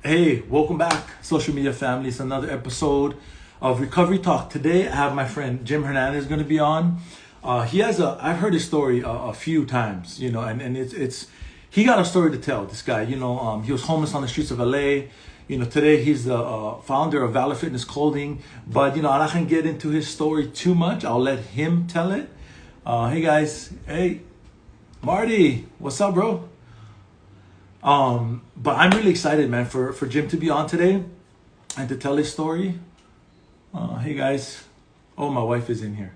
Hey, welcome back, social media family. It's another episode of Recovery Talk. Today, I have my friend Jim Hernandez going to be on. I've heard his story a few times, and he got a story to tell. This guy, he was homeless on the streets of LA. Today he's the founder of Valor Fitness Clothing. But, I'm not going to get into his story too much. I'll let him tell it. Hey, guys. Hey, Marty. What's up, bro? But I'm really excited, man, for Jim to be on today and to tell his story. Hey guys. Oh, my wife is in here.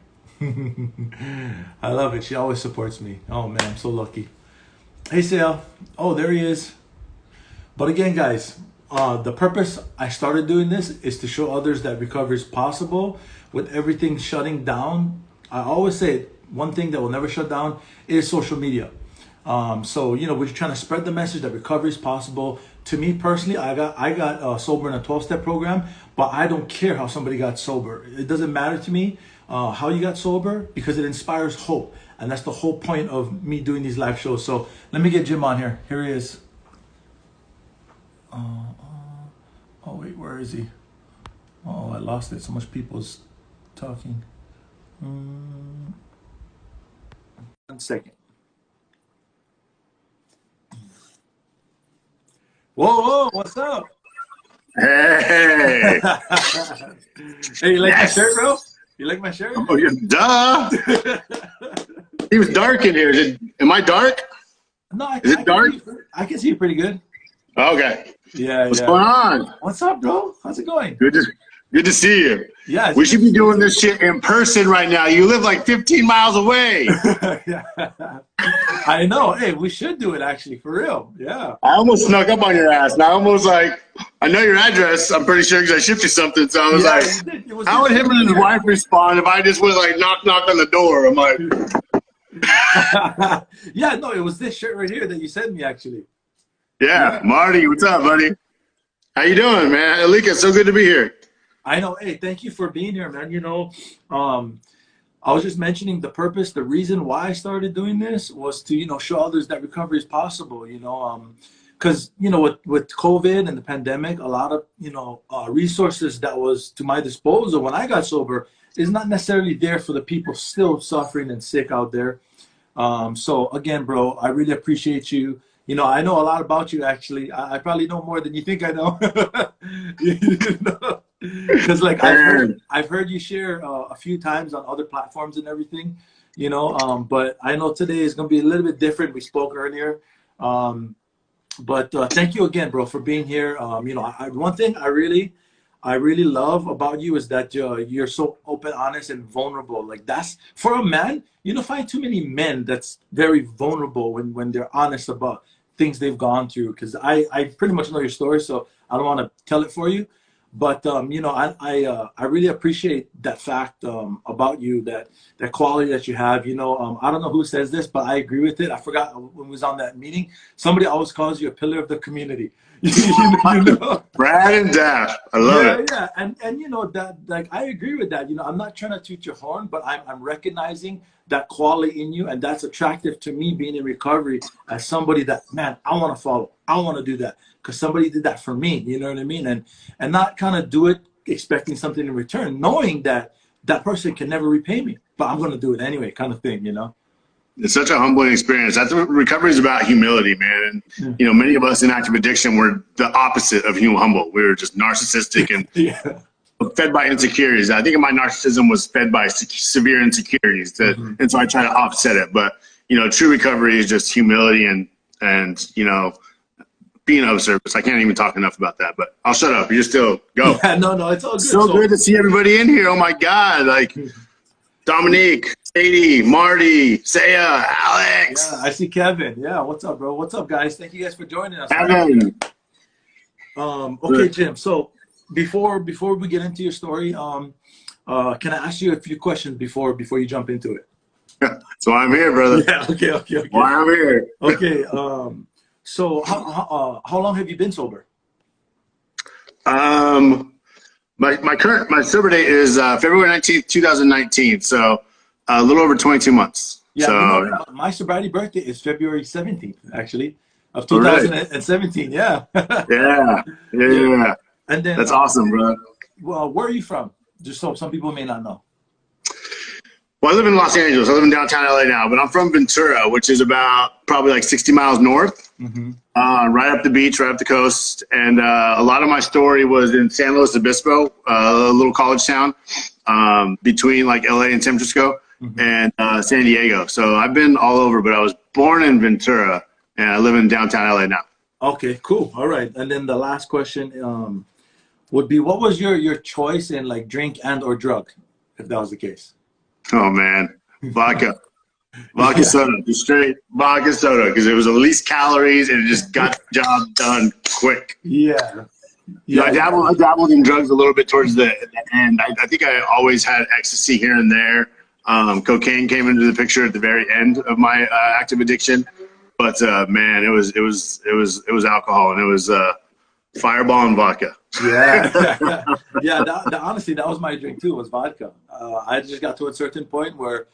I love it. She always supports me. Oh man, I'm so lucky. Hey Sale. Oh, there he is. But again, guys, the purpose I started doing this is to show others that recovery is possible with everything shutting down. I always say one thing that will never shut down is social media. We're trying to spread the message that recovery is possible. To me personally, I got sober in a 12-step program, but I don't care how somebody got sober. It doesn't matter to me how you got sober, because it inspires hope, and that's the whole point of me doing these live shows. So let me get Jim on here. Here he is. Oh wait, where is he? Oh, I lost it. So much people's talking. 1 second. Whoa, whoa, what's up? Hey, Hey, you like my yes. shirt, bro? You like my shirt? Oh, yeah, duh. It was dark in here. Am I dark? No, Is it dark? I can see you pretty good. Okay. Yeah, What's yeah. going on? What's up, bro? How's it going? Good to see you. Yeah, it's We good should to be see you doing too. this shit in person right now. You live like 15 miles away. Yeah. I know. Hey, we should do it actually, for real. Yeah. I almost snuck up on your ass. And I almost I know your address. I'm pretty sure because I shipped you something. So I was Yeah, like, you did. It was how would this him and his wife respond if I just went like knock on the door? I'm like, Yeah, no, it was this shirt right here that you sent me actually. yeah, Yeah. Marty, what's up, buddy? How you doing, man? Alika, so good to be here. I know. Hey, thank you for being here, man. I was just mentioning the purpose, the reason why I started doing this was to, show others that recovery is possible, because, with COVID and the pandemic, a lot of, resources that was to my disposal when I got sober is not necessarily there for the people still suffering and sick out there. So again, bro, I really appreciate you. I know a lot about you actually. I probably know more than you think I know. Because like Man. I've heard you share a few times on other platforms and everything, but I know today is gonna be a little bit different. We spoke earlier. But thank you again, bro, for being here. One thing I really love about you is that you're so open, honest, and vulnerable. Like that's for a man. You don't find too many men that's very vulnerable when they're honest about things they've gone through. Because I pretty much know your story, so I don't want to tell it for you. But I really appreciate that fact about you, that quality that you have. I don't know who says this, but I agree with it. I forgot when we was on that meeting. Somebody always calls you a pillar of the community. you know? Brad and Dash. I love Yeah, it. yeah, and that, like, I agree with that. I'm not trying to toot your horn, but I'm recognizing that quality in you, and that's attractive to me being in recovery as somebody that, man, I want to follow, I want to do that because somebody did that for me. You know what I mean? And not kind of do it expecting something in return, knowing that that person can never repay me, but I'm going to do it anyway, kind of thing. It's such a humbling experience. That's what recovery is about, humility, man. And Yeah. many of us in active addiction were the opposite of humble. We were just narcissistic and Yeah. fed by insecurities. I think my narcissism was fed by severe insecurities, Mhm. and so I try to offset it. But true recovery is just humility and being of service. I can't even talk enough about that. But I'll shut up. You still go. Yeah, no, it's all good. So good to see everybody in here. Oh my God! Like Dominique, Sadie, Marty, Saya, Yeah, Alex, I see Kevin. Yeah, what's up, bro? What's up, guys? Thank you guys for joining us, man. Evan. Okay, Jim. So before we get into your story, can I ask you a few questions before you jump into it? So I'm here, brother. Yeah. Okay. Why I'm here. Okay. So how long have you been sober? My sober date is February 19th, 2019. So a little over 22 months. Yeah, So my sobriety birthday is February 17th, actually. of Oh, really? 2017. Yeah. Yeah. Yeah. Yeah. And then, That's awesome, bro. well, where are you from? Just so some people may not know. Well, I live in Los Angeles. I live in downtown LA now, but I'm from Ventura, which is about probably like 60 miles north, right up the beach, right up the coast. And a lot of my story was in San Luis Obispo, a little college town between like LA and San Francisco and San Diego. So I've been all over, but I was born in Ventura, and I live in downtown LA now. Okay, cool. All right. And then the last question would be, what was your choice in like drink and or drug, if that was the case? Oh, man. Vodka. Vodka Yeah. soda. Just straight vodka soda, because it was the least calories and it just got the job done quick. Yeah. Yeah, I dabbled in drugs a little bit towards the end. I think I always had ecstasy here and there. Cocaine came into the picture at the very end of my active addiction. But man, it was alcohol, and it was Fireball and vodka. Yeah. Yeah, honestly, that was my drink too, was vodka. I just got to a certain point where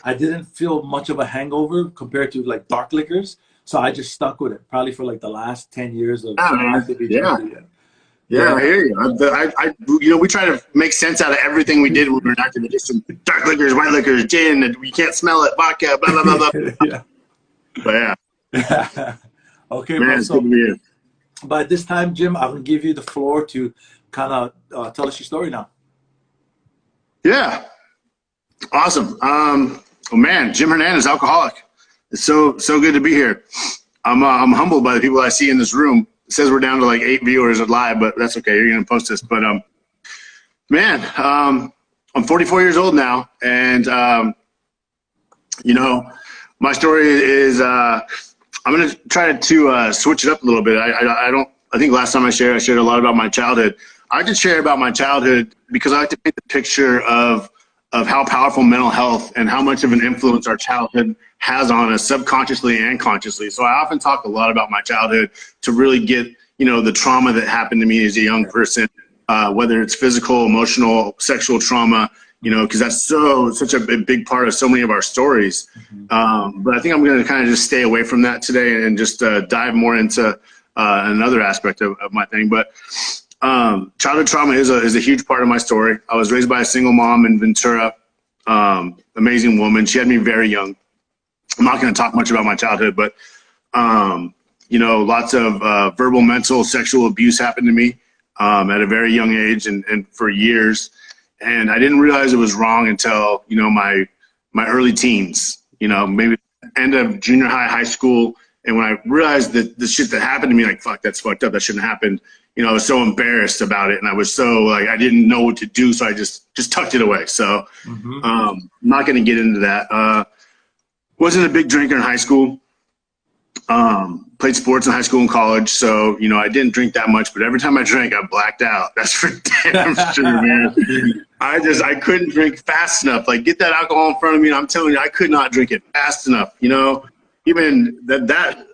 I didn't feel much of a hangover compared to like dark liquors. So I just stuck with it, probably for like the last 10 years of active drinking. Yeah, I hear you. We try to make sense out of everything we did when we were in active addiction. Dark liquors, white liquors, gin, and we can't smell it, vodka, blah, blah, blah, blah. Yeah. But yeah. Okay, Man, bro. it's good to be here. But this time, Jim, I'm going to give you the floor to kind of tell us your story now. Yeah. Awesome. Oh, man, Jim Hernandez, alcoholic. It's so good to be here. I'm humbled by the people I see in this room. It says we're down to like 8 viewers live, but that's okay. You're going to post this. But, man, I'm 44 years old now. And, my story is I'm going to try to switch it up a little bit. I think last time I shared a lot about my childhood. I could share about my childhood because I like to paint the picture of how powerful mental health and how much of an influence our childhood has on us subconsciously and consciously. So I often talk a lot about my childhood to really get, the trauma that happened to me as a young person, whether it's physical, emotional, sexual trauma, because that's such a big part of so many of our stories. But I think I'm going to kind of just stay away from that today and just dive more into another aspect of my thing. But childhood trauma is a huge part of my story. I was raised by a single mom in Ventura, amazing woman. She had me very young. I'm not going to talk much about my childhood, but, lots of verbal, mental, sexual abuse happened to me at a very young age and for years. And I didn't realize it was wrong until, my early teens, maybe end of junior high, high school. And when I realized that the shit that happened to me, like, fuck, that's fucked up. That shouldn't happen. I was so embarrassed about it. And I was so like, I didn't know what to do. So I just tucked it away. So I'm not going to get into that. Wasn't a big drinker in high school. Played sports in high school and college. So, I didn't drink that much, but every time I drank, I blacked out. That's for damn sure, man. I couldn't drink fast enough. Like, get that alcohol in front of me, and I'm telling you, I could not drink it fast enough. Even that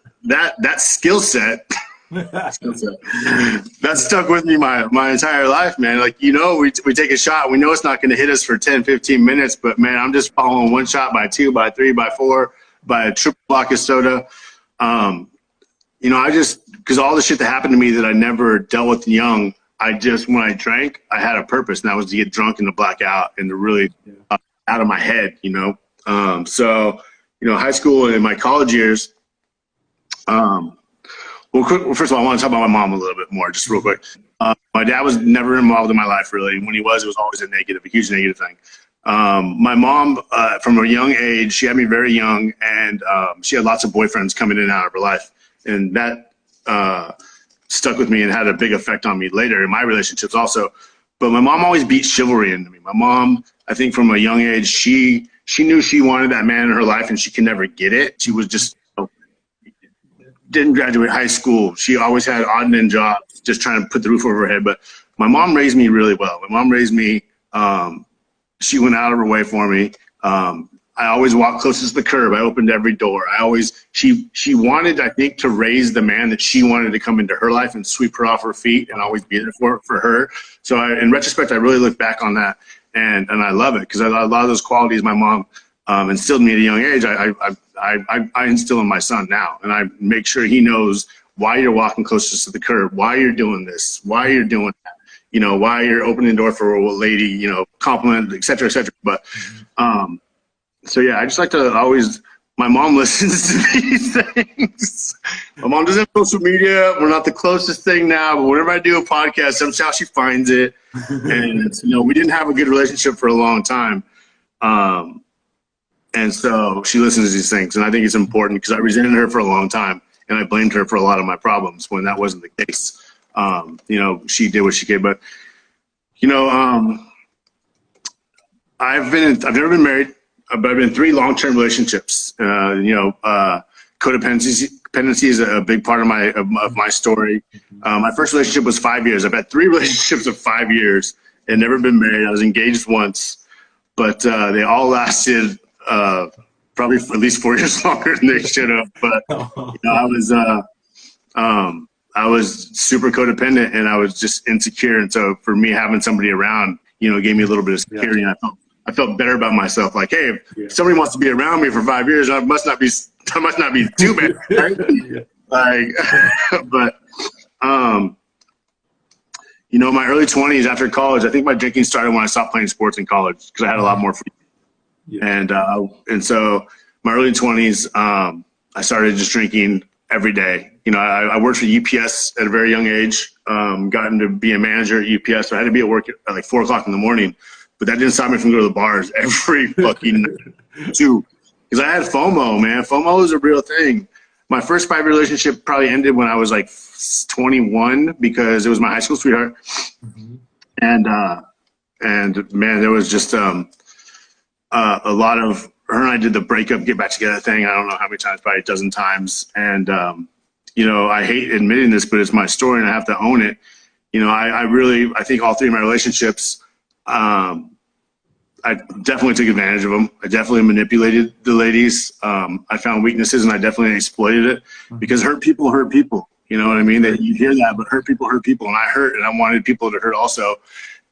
skill set, that stuck with me my entire life, man. Like, we take a shot. We know it's not going to hit us for 10, 15 minutes, but, man, I'm just following one shot by 2, by 3, by 4, by a triple vodka soda. Because all the shit that happened to me that I never dealt with young, when I drank, I had a purpose, and that was to get drunk and to black out and to really out of my head, So, high school and my college years, first of all, I want to talk about my mom a little bit more, just real quick. My dad was never involved in my life, really. When he was, it was always a huge negative thing. My mom, from a young age, she had me very young, and she had lots of boyfriends coming in and out of her life. And that stuck with me and had a big effect on me later in my relationships also. But my mom always beat chivalry into me. My mom, I think from a young age, she knew she wanted that man in her life, and she could never get it. She was just didn't graduate high school. She always had odd and end jobs, just trying to put the roof over her head. But my mom raised me really well. My mom raised me. She went out of her way for me. I always walked closest to the curb. I opened every door. She wanted, I think, to raise the man that she wanted to come into her life and sweep her off her feet and always be there for her. So in retrospect, I really look back on that and I love it because a lot of those qualities my mom instilled in me at a young age, I instill in my son now, and I make sure he knows why you're walking closest to the curb, why you're doing this, why you're doing that, you know, why you're opening the door for a lady, you know, compliment, et cetera, et cetera. But, so yeah, I just like to always, my mom listens to these things. My mom doesn't have social media. We're not the closest thing now, but whenever I do a podcast, somehow she finds it. And it's, you know, we didn't have a good relationship for a long time. And so she listens to these things, and I think it's important because I resented her for a long time, and I blamed her for a lot of my problems when that wasn't the case. You know, she did what she could, but you know, I've never been married, but I've been in 3 long-term relationships. You know, codependency is a big part of my story. My first relationship was 5 years. I've had 3 relationships of 5 years and never been married. I was engaged once, but they all lasted probably at least 4 years longer than they should have. But you know, I was super codependent, and I was just insecure. And so for me, having somebody around, you know, gave me a little bit of security. And I felt better about myself. Like, hey, if somebody wants to be around me for 5 years, I must not be too bad, right? Like, but you know, my early 20s after college, I think my drinking started when I stopped playing sports in college because I had a lot more free. And so my early 20s, I started just drinking every day. You know, I worked for UPS at a very young age, gotten to be a manager at UPS. So I had to be at work at like 4 o'clock in the morning, but that didn't stop me from going to the bars every fucking night too. Because I had FOMO, man. FOMO is a real thing. My first 5 relationship probably ended when I was like 21 because it was my high school sweetheart. And man, there was just a lot of, her and I did the breakup, get back together thing. I don't know how many times, probably a dozen times. And, you know, I hate admitting this, but it's my story and I have to own it. You know, I think all 3 of my relationships, I definitely took advantage of them. I definitely manipulated the ladies. I found weaknesses and I definitely exploited it because hurt people hurt people. You know what I mean? That you hear that, but hurt people hurt people. And I hurt, and I wanted people to hurt also.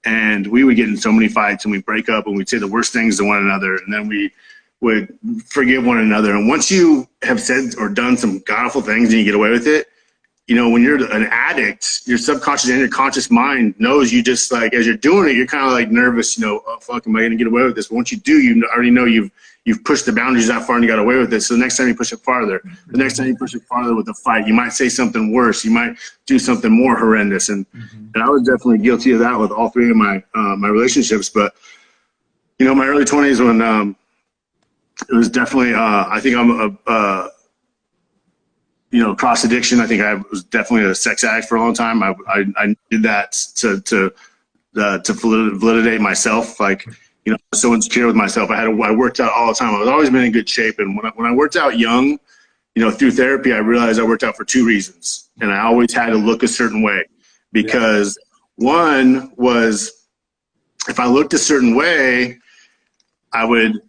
And we would get in so many fights, and we'd break up, and we'd say the worst things to one another. And then we would forgive one another. And once you have said or done some god-awful things and you get away with it, you know, when you're an addict, your subconscious and your conscious mind knows you just like, as you're doing it, you're kind of like nervous, you know, oh, fuck, am I going to get away with this? But once you do, you already know you've pushed the boundaries that far and you got away with it. So the next time you push it farther, the next time you push it farther with a fight, you might say something worse. You might do something more horrendous. And I was definitely guilty of that with all 3 of my relationships. But, you know, my early 20s when it was definitely, I think I'm you know, cross addiction. I think I was definitely a sex addict for a long time. I did that to validate myself. Like, you know, I was so insecure with myself. I worked out all the time. I was always been in good shape. And when I worked out young, you know, through therapy, I realized I worked out for 2 reasons. And I always had to look a certain way because one was if I looked a certain way, I would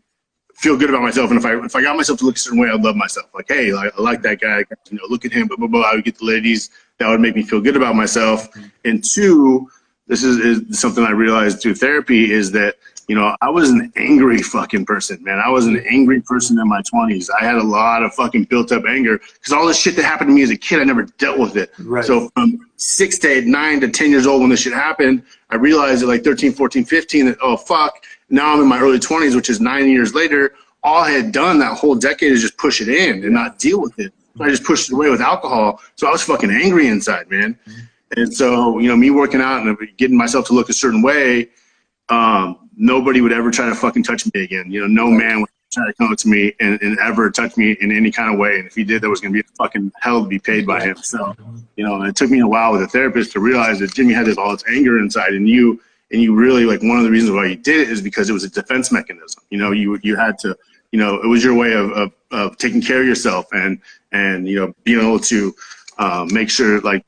feel good about myself. And if I got myself to look a certain way, I'd love myself. Like, hey, I like that guy. You know, look at him. Blah, blah, blah. I would get the ladies that would make me feel good about myself. And 2, this is something I realized through therapy is that, you know, I was an angry fucking person, man. I was an angry person in my 20s. I had a lot of fucking built up anger because all this shit that happened to me as a kid, I never dealt with it. Right. So from 6 to 9 to 10 years old when this shit happened, I realized at like 13, 14, 15 that, oh, fuck. Now I'm in my early 20s, which is 9 years later. All I had done that whole decade is just push it in and not deal with it. So I just pushed it away with alcohol. So I was fucking angry inside, man. And so, you know, me working out and getting myself to look a certain way, nobody would ever try to fucking touch me again. You know, no man would try to come up to me and ever touch me in any kind of way. And if he did, there was going to be a fucking hell to be paid by him. So, you know, it took me a while with a therapist to realize that Jimmy had all this anger inside, and you really, like, one of the reasons why you did it is because it was a defense mechanism. You know, you had to, you know, it was your way of taking care of yourself and, you know, being able to make sure, like,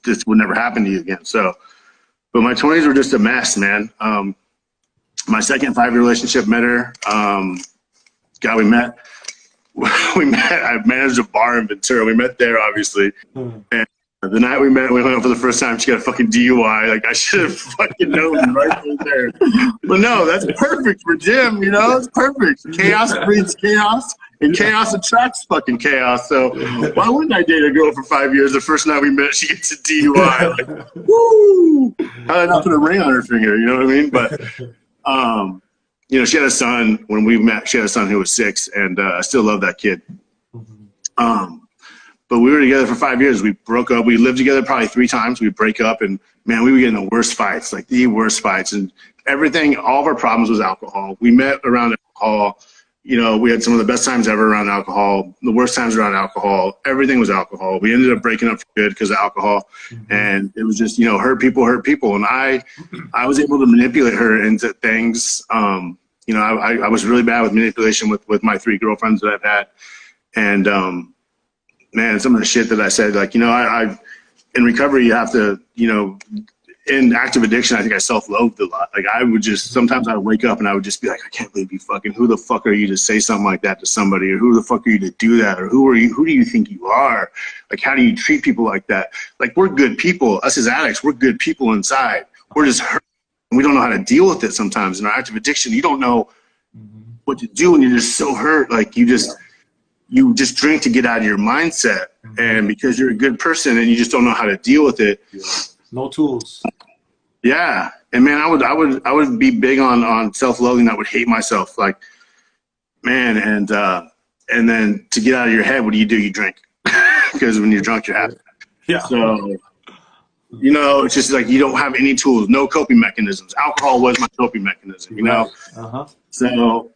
this would never happen to you again. So, but my 20s were just a mess, man. My second 5-year relationship, met her. God, we met. I managed a bar in Ventura. We met there, obviously. And The night we met, we went out for the first time. She got a fucking DUI. Like, I should have fucking known right there. But no, that's perfect for Jim. You know, it's perfect. Chaos breeds chaos, and chaos attracts fucking chaos. So why wouldn't I date a girl for 5 years? The first night we met, she gets a DUI. Like, woo! How did I not put a ring on her finger? You know what I mean? But you know, she had a son when we met. She had a son who was 6, and I still love that kid. But we were together for 5 years. We broke up. We lived together probably 3 times. We'd break up, and man, we would get in the worst fights, like the worst fights. And everything, all of our problems was alcohol. We met around alcohol. You know, we had some of the best times ever around alcohol, the worst times around alcohol. Everything was alcohol. We ended up breaking up for good because of alcohol. And it was just, you know, hurt people. And I was able to manipulate her into things. You know, I was really bad with manipulation with my 3 girlfriends that I've had. And, man, some of the shit that I said, like, you know, I in recovery, you have to, you know, in active addiction, I think I self-loathed a lot. Like, I would just, sometimes I would wake up and I would just be like, I can't believe you fucking, who the fuck are you to say something like that to somebody? Or who the fuck are you to do that? Or who are you? Who do you think you are? Like, how do you treat people like that? Like, we're good people. Us as addicts, we're good people inside. We're just hurt. And we don't know how to deal with it sometimes. In our active addiction, you don't know what to do and you're just so hurt. Like, you just drink to get out of your mindset, and because you're a good person and you just don't know how to deal with it. No tools. Yeah, and man, I would be big on self-loathing. I would hate myself, like, man, and then to get out of your head, what do? You drink, because when you're drunk, you're happy. Yeah. So, you know, it's just like you don't have any tools, no coping mechanisms. Alcohol was my coping mechanism, you know. So,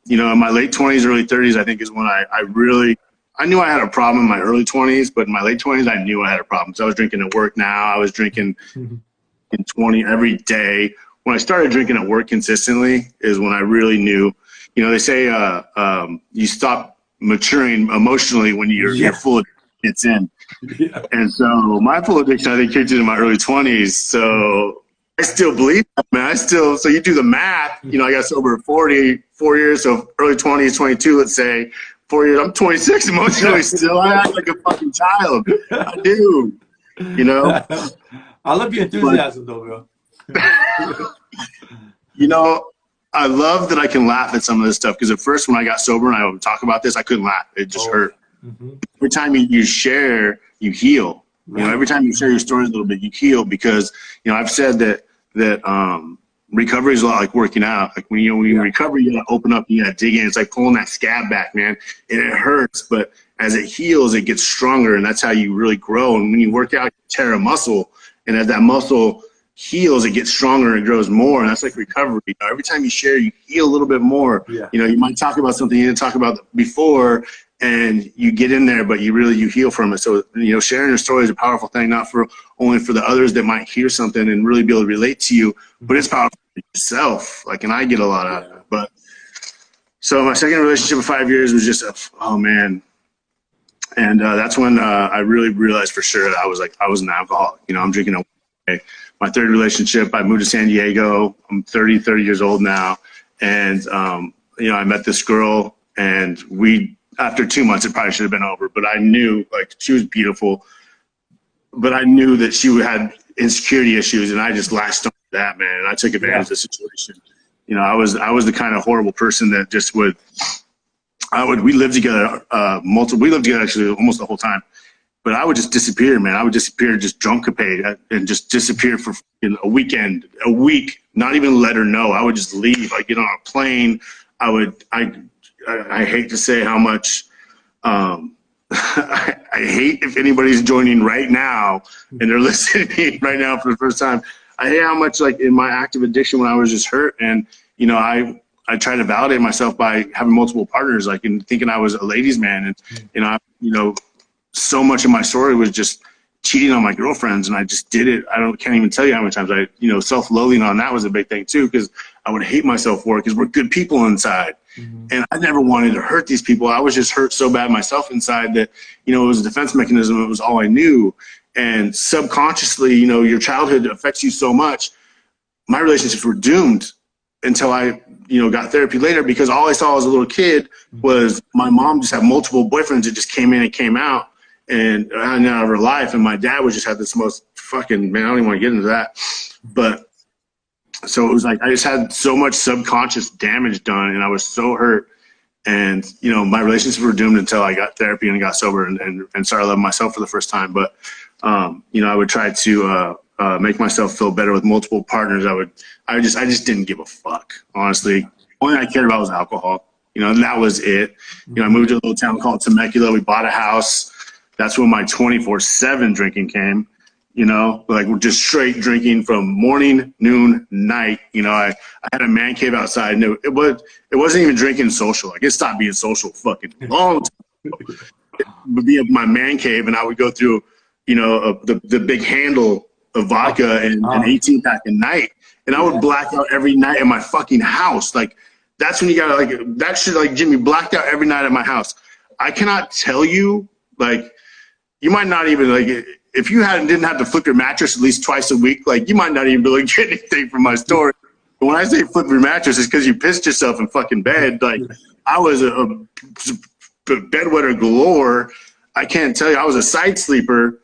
you know, in my late 20s, early 30s, I think is when I knew I had a problem in my early 20s, but in my late 20s, I knew I had a problem. So I was drinking at work now. I was drinking in 20 every day. When I started drinking at work consistently is when I really knew, you know, they say you stop maturing emotionally when you're full addiction gets in. And so my full addiction, I think, kicked in my early 20s. So I still believe that, man. So you do the math, you know, I got sober at 4 years, so early 20s, 22, let's say, 4 years, I'm 26 emotionally still. I act like a fucking child. I do, you know? I love your enthusiasm, though, bro. You know, I love that I can laugh at some of this stuff, because at first when I got sober and I would talk about this, I couldn't laugh. It just hurt. Every time you share, you heal. You know, every time you share your stories a little bit, you heal, because, you know, I've said that recovery is a lot like working out. Like when you recover, you gotta open up, you gotta dig in. It's like pulling that scab back, man. And it hurts, but as it heals, it gets stronger, and that's how you really grow. And when you work out, you tear a muscle, and as that muscle heals, it gets stronger and it grows more. And that's like recovery. You know, every time you share, you heal a little bit more. You know, you might talk about something you didn't talk about before, and you get in there, but you heal from it. So, you know, sharing your story is a powerful thing, not only for the others that might hear something and really be able to relate to you, but it's powerful for yourself. Like, and I get a lot out of it. But so my second relationship of 5 years was just, oh man. And that's when I really realized for sure that I was an alcoholic. You know, I'm drinking every day. My third relationship, I moved to San Diego. I'm 30 years old now. And, you know, I met this girl, and after 2 months, it probably should have been over, but I knew, like, she was beautiful, but I knew that she had insecurity issues, and I just latched on to that, man. And I took advantage of the situation. You know, I was the kind of horrible person that just we lived together, we lived together actually almost the whole time, but I would just disappear, man. I would disappear, just drunkapade, and just disappear for a week, not even let her know. I would just leave. I'd get on a plane. I hate to say how much I hate if anybody's joining right now and they're listening right now for the first time. I hate how much, like, in my active addiction when I was just hurt, and, you know, I tried to validate myself by having multiple partners, like, and thinking I was a ladies' man. And, you know, so much of my story was just cheating on my girlfriends, and I just did it. Can't even tell you how many times you know, self-loathing on that was a big thing too, because I would hate myself for it, because we're good people inside. And I never wanted to hurt these people. I was just hurt so bad myself inside that, you know, it was a defense mechanism. It was all I knew. And subconsciously, you know, your childhood affects you so much. My relationships were doomed until I, you know, got therapy later, because all I saw as a little kid was my mom just had multiple boyfriends that just came in and came out. and out of her life. And my dad was just had this most fucking, man, I don't even want to get into that. But so it was like, I just had so much subconscious damage done, and I was so hurt. And, you know, my relationships were doomed until I got therapy and got sober and started loving myself for the first time. But, you know, I would try to make myself feel better with multiple partners. I just didn't give a fuck, honestly. Only thing I cared about was alcohol. You know, and that was it. You know, I moved to a little town called Temecula. We bought a house. That's when my 24/7 drinking came. You know, like we're just straight drinking from morning, noon, night. You know, I had a man cave outside, and it wasn't even drinking social. Like, it stopped being social fucking long time ago. It would be my man cave, and I would go through, you know, the big handle of vodka and an 18-pack a night, and I would black out every night in my fucking house. Like, that's when you gotta, like, that shit, like, Jimmy blacked out every night at my house. I cannot tell you, like, you might not even, like, if you didn't have to flip your mattress at least twice a week, like, you might not even be able to get anything from my story. But when I say flip your mattress, it's because you pissed yourself in fucking bed. Like, I was a bedwetter galore. I can't tell you. I was a side sleeper,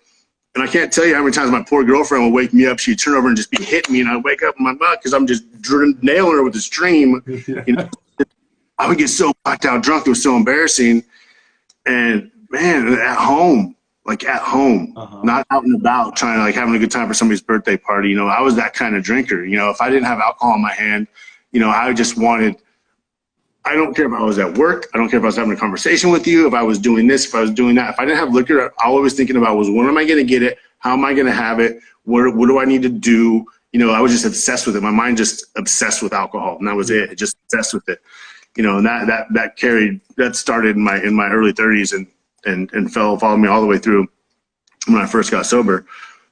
and I can't tell you how many times my poor girlfriend would wake me up. She'd turn over and just be hitting me, and I'd wake up in my butt because I'm just nailing her with a stream. You know, I would get so blacked out drunk. It was so embarrassing. And, man, at home. Like, at home, not out and about trying to, like, having a good time for somebody's birthday party. You know, I was that kind of drinker. You know, if I didn't have alcohol in my hand, you know, I just wanted, I don't care if I was at work. I don't care if I was having a conversation with you, if I was doing this, if I was doing that. If I didn't have liquor, all I was thinking about was, when am I going to get it? How am I going to have it? What do I need to do? You know, I was just obsessed with it. My mind just obsessed with alcohol, and that was it. Just obsessed with it. You know, and that started in my early 30s and followed me all the way through when I first got sober.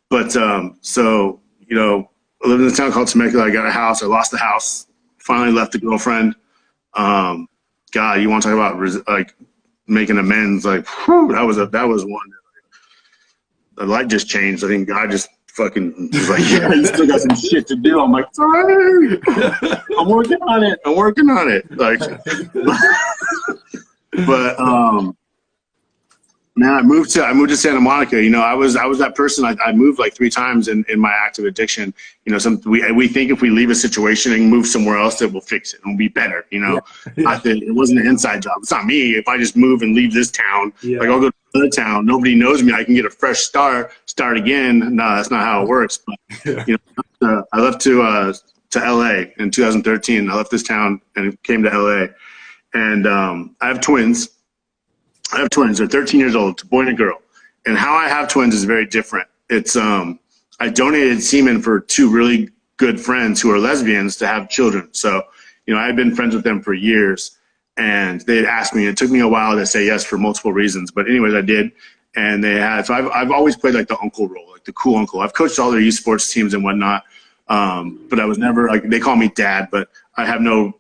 But so, you know, I lived in a town called Temecula. I got a house. I lost the house. Finally left the girlfriend. God, you want to talk about like making amends? Like, whew, that was one. The light just changed. I think God just fucking was like, yeah, you still got some shit to do. I'm like, sorry. I'm working on it. Like, but man, I moved to Santa Monica. You know, I was that person. I moved like 3 times in my active addiction. You know, we think if we leave a situation and move somewhere else, that we'll fix it and we'll be better. You know, I think it wasn't an inside job. It's not me. If I just move and leave this town, like, I'll go to another town. Nobody knows me. I can get a fresh start again. No, that's not how it works. But you know, I left to LA in 2013. I left this town and came to LA, and I have twins. They're 13 years old. It's a boy and a girl. And how I have twins is very different. It's I donated semen for 2 really good friends who are lesbians to have children. So, you know, I had been friends with them for years, and they had asked me. It took me a while to say yes for multiple reasons, but anyways, I did. And so I've always played like the uncle role, like the cool uncle. I've coached all their youth sports teams and whatnot, but I was never, like, they call me dad, but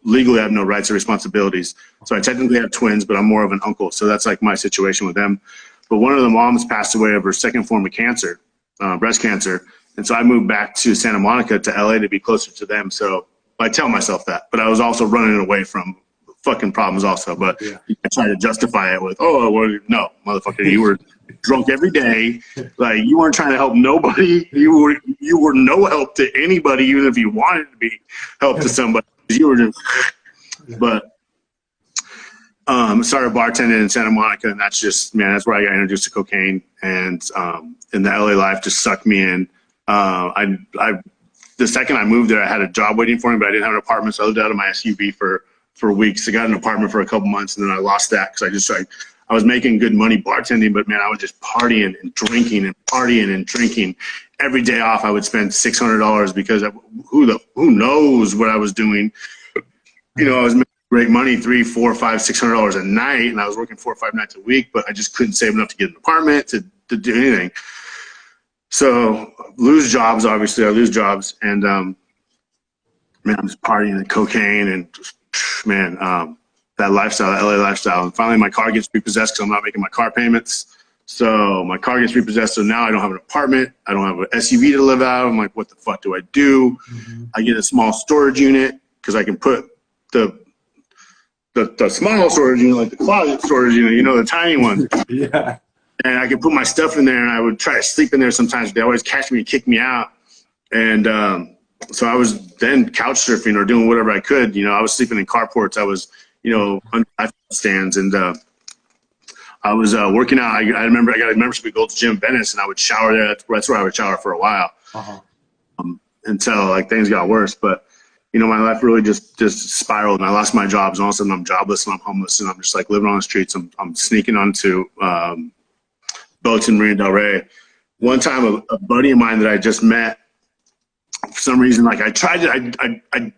legally I have no rights or responsibilities. So I technically have twins, but I'm more of an uncle. So that's like my situation with them. But one of the moms passed away of her second form of cancer, breast cancer. And so I moved back to Santa Monica to LA to be closer to them. So I tell myself that, but I was also running away from fucking problems also. But I try to justify it with, oh, well, no, motherfucker, you were drunk every day. Like, you weren't trying to help nobody. You were no help to anybody, even if you wanted to be help to somebody. You were just, but started bartending in Santa Monica, and that's just, man, that's where I got introduced to cocaine, and the LA life just sucked me in. The second I moved there, I had a job waiting for me, but I didn't have an apartment, so I lived out of my SUV for weeks. I got an apartment for a couple months, and then I lost that because I was making good money bartending, but man, I was just partying and drinking and partying and drinking. Every day off, I would spend $600 because who knows what I was doing. You know, I was making great money, $300, $400, $500, $600 a night, and I was working 4 or 5 nights a week, but I just couldn't save enough to get an apartment to do anything. So lose jobs, obviously, I lose jobs, and man, I'm just partying and cocaine and just, man, that lifestyle, that LA lifestyle. And finally, my car gets repossessed because I'm not making my car payments. So my car gets repossessed, so now I don't have an apartment. I don't have an SUV to live out. I'm like, what the fuck do I do? I get a small storage unit because I can put the small storage unit, like the closet storage unit, you know, the tiny one. and I could put my stuff in there, and I would try to sleep in there sometimes. They always catch me and kick me out. And so I was then couch surfing or doing whatever I could. You know, I was sleeping in carports. I was, you know, under stands, and I was working out. I remember I got a membership at Gold's Gym, Venice, and I would shower there. That's where I would shower for a while until like things got worse. But you know, my life really just spiraled, and I lost my jobs, and all of a sudden I'm jobless and I'm homeless, and I'm just like living on the streets. I'm sneaking onto boats in Marina Del Rey. One time, a buddy of mine that I just met, for some reason, like I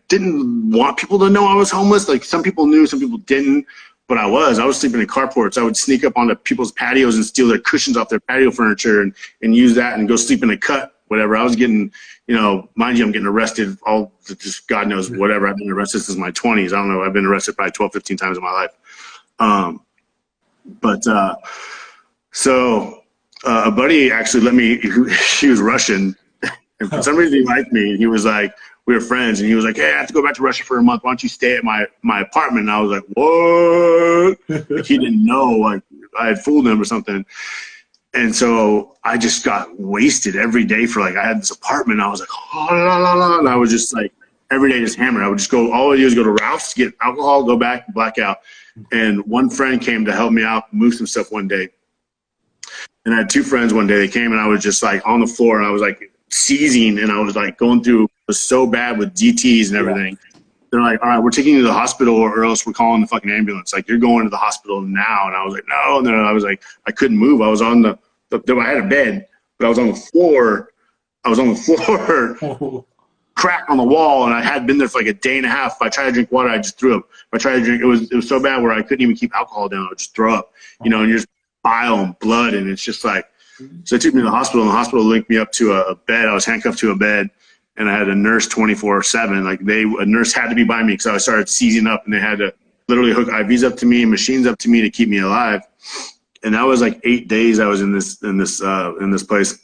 didn't want people to know I was homeless. Like some people knew, some people didn't, but I was sleeping in carports. I would sneak up onto people's patios and steal their cushions off their patio furniture and use that and go sleep in a cut, whatever. I was getting, you know, mind you, I'm getting arrested just God knows whatever. I've been arrested since my 20s. I don't know. I've been arrested probably 12, 15 times in my life. So a buddy actually let me, he was Russian, and for some reason he liked me, and he was like, we were friends, and he was like, hey, I have to go back to Russia for a month. Why don't you stay at my apartment? And I was like, what? Like he didn't know, like I had fooled him or something. And so I just got wasted every day for like, I had this apartment. I was like, oh, la, la, la. And I was just like, every day just hammered. I would just go, all I do is go to Ralph's, get alcohol, go back, black out. And one friend came to help me out, move some stuff one day. And I had two friends one day. They came, and I was just like on the floor, and I was like seizing, and I was like going through, it was so bad with DTs and everything. Yeah. They're like, all right, we're taking you to the hospital, or else we're calling the fucking ambulance. Like, you're going to the hospital now. And I was like, no. And then I was like, I couldn't move. I was on I had a bed, but I was on the floor. Crack on the wall, and I had been there for like a day and a half. If I tried to drink water, I just threw up. If I tried to drink, it was so bad where I couldn't even keep alcohol down. I would just throw up, you know, and you're just bile and blood, and it's just like, so they took me to the hospital, and the hospital linked me up to a bed. I was handcuffed to a bed, and I had a nurse 24/7. Like a nurse had to be by me because I started seizing up, and they had to literally hook IVs up to me and machines up to me to keep me alive. And that was like 8 days I was in this place.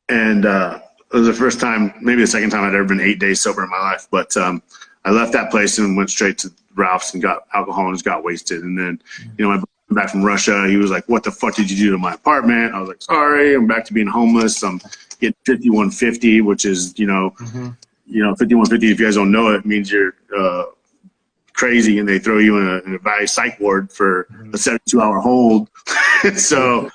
And it was the first time, maybe the second time I'd ever been 8 days sober in my life. But I left that place and went straight to Ralph's and got alcohol and just got wasted. And then, you know, my brother came back from Russia. He was like, what the fuck did you do to my apartment? I was like, sorry, I'm back to being homeless. I'm getting 5150, which is, you know, 5150, if you guys don't know it, means you're crazy, and they throw you in a very psych ward for a 72-hour hold. So,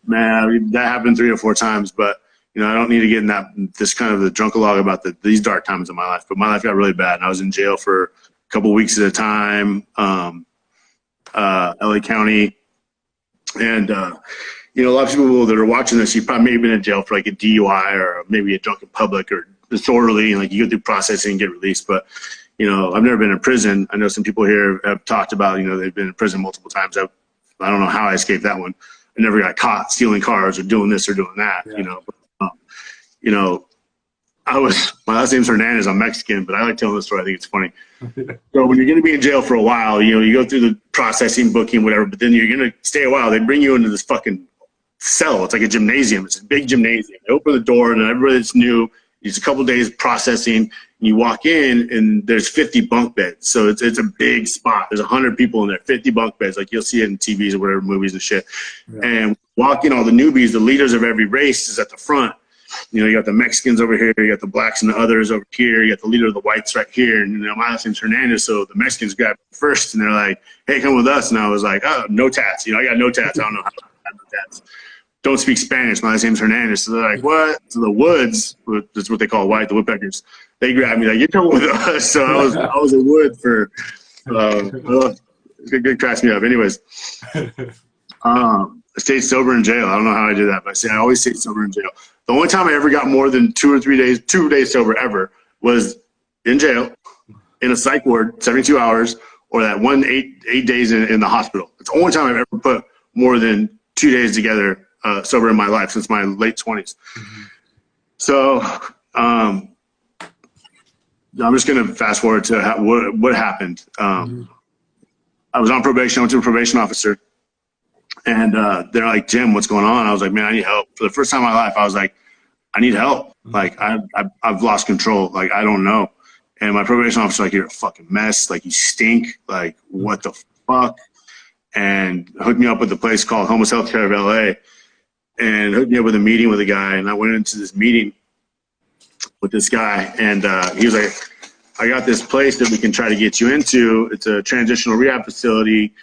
man, that happened 3 or 4 times, but you know, I don't need to get in this kind of the drunkalog about these dark times in my life. But my life got really bad, and I was in jail for a couple of weeks at a time, LA County, and you know, a lot of people that are watching this, you've probably maybe been in jail for like a DUI or maybe a drunk in public or disorderly, and like you go through processing and get released. But you know, I've never been in prison. I know some people here have talked about, you know, they've been in prison multiple times. I don't know how I escaped that one. I never got caught stealing cars or doing this or doing that, yeah. You know, my last name's Hernandez. I'm Mexican, but I like telling this story. I think it's funny. So when you're going to be in jail for a while, you know, you go through the processing, booking, whatever, but then you're going to stay a while. They bring you into this fucking cell. It's like a gymnasium. It's a big gymnasium. They open the door, and everybody that's new, it's a couple days processing, and you walk in, and there's 50 bunk beds. So it's a big spot. There's 100 people in there, 50 bunk beds. Like you'll see it in TVs or whatever, movies and shit. Yeah. And walking all the newbies, the leaders of every race is at the front. You know, you got the Mexicans over here, you got the blacks and the others over here, you got the leader of the whites right here, and you know, my last name's Hernandez, so the Mexicans grabbed me first, and they're like, hey, come with us. And I was like, oh, no tats. You know, I got no tats. I don't know how to have no tats. Don't speak Spanish. My last name's Hernandez. So they're like, what? So the Woods, that's what they call white, the woodpeckers, they grabbed me like, you're coming with us. So I was a Wood for, it cracks me up. Anyways, I stayed sober in jail. I don't know how I did that, but I always stayed sober in jail. The only time I ever got more than 2 days sober ever was in jail, in a psych ward, 72 hours, or that 8 days in the hospital. It's the only time I've ever put more than 2 days together sober in my life since my late 20s. Mm-hmm. So I'm just going to fast forward to what happened. I was on probation. I went to a probation officer. And they're like, Jim, what's going on? I was like, man, I need help. For the first time in my life, I was like, I need help. Like, I've lost control. Like, I don't know. And my probation officer was like, you're a fucking mess. Like, you stink. Like, what the fuck? and hooked me up with a place called Homeless Healthcare of LA, and hooked me up with a meeting with a guy. And I went into this meeting with this guy, and he was like, I got this place that we can try to get you into. It's a transitional rehab facility.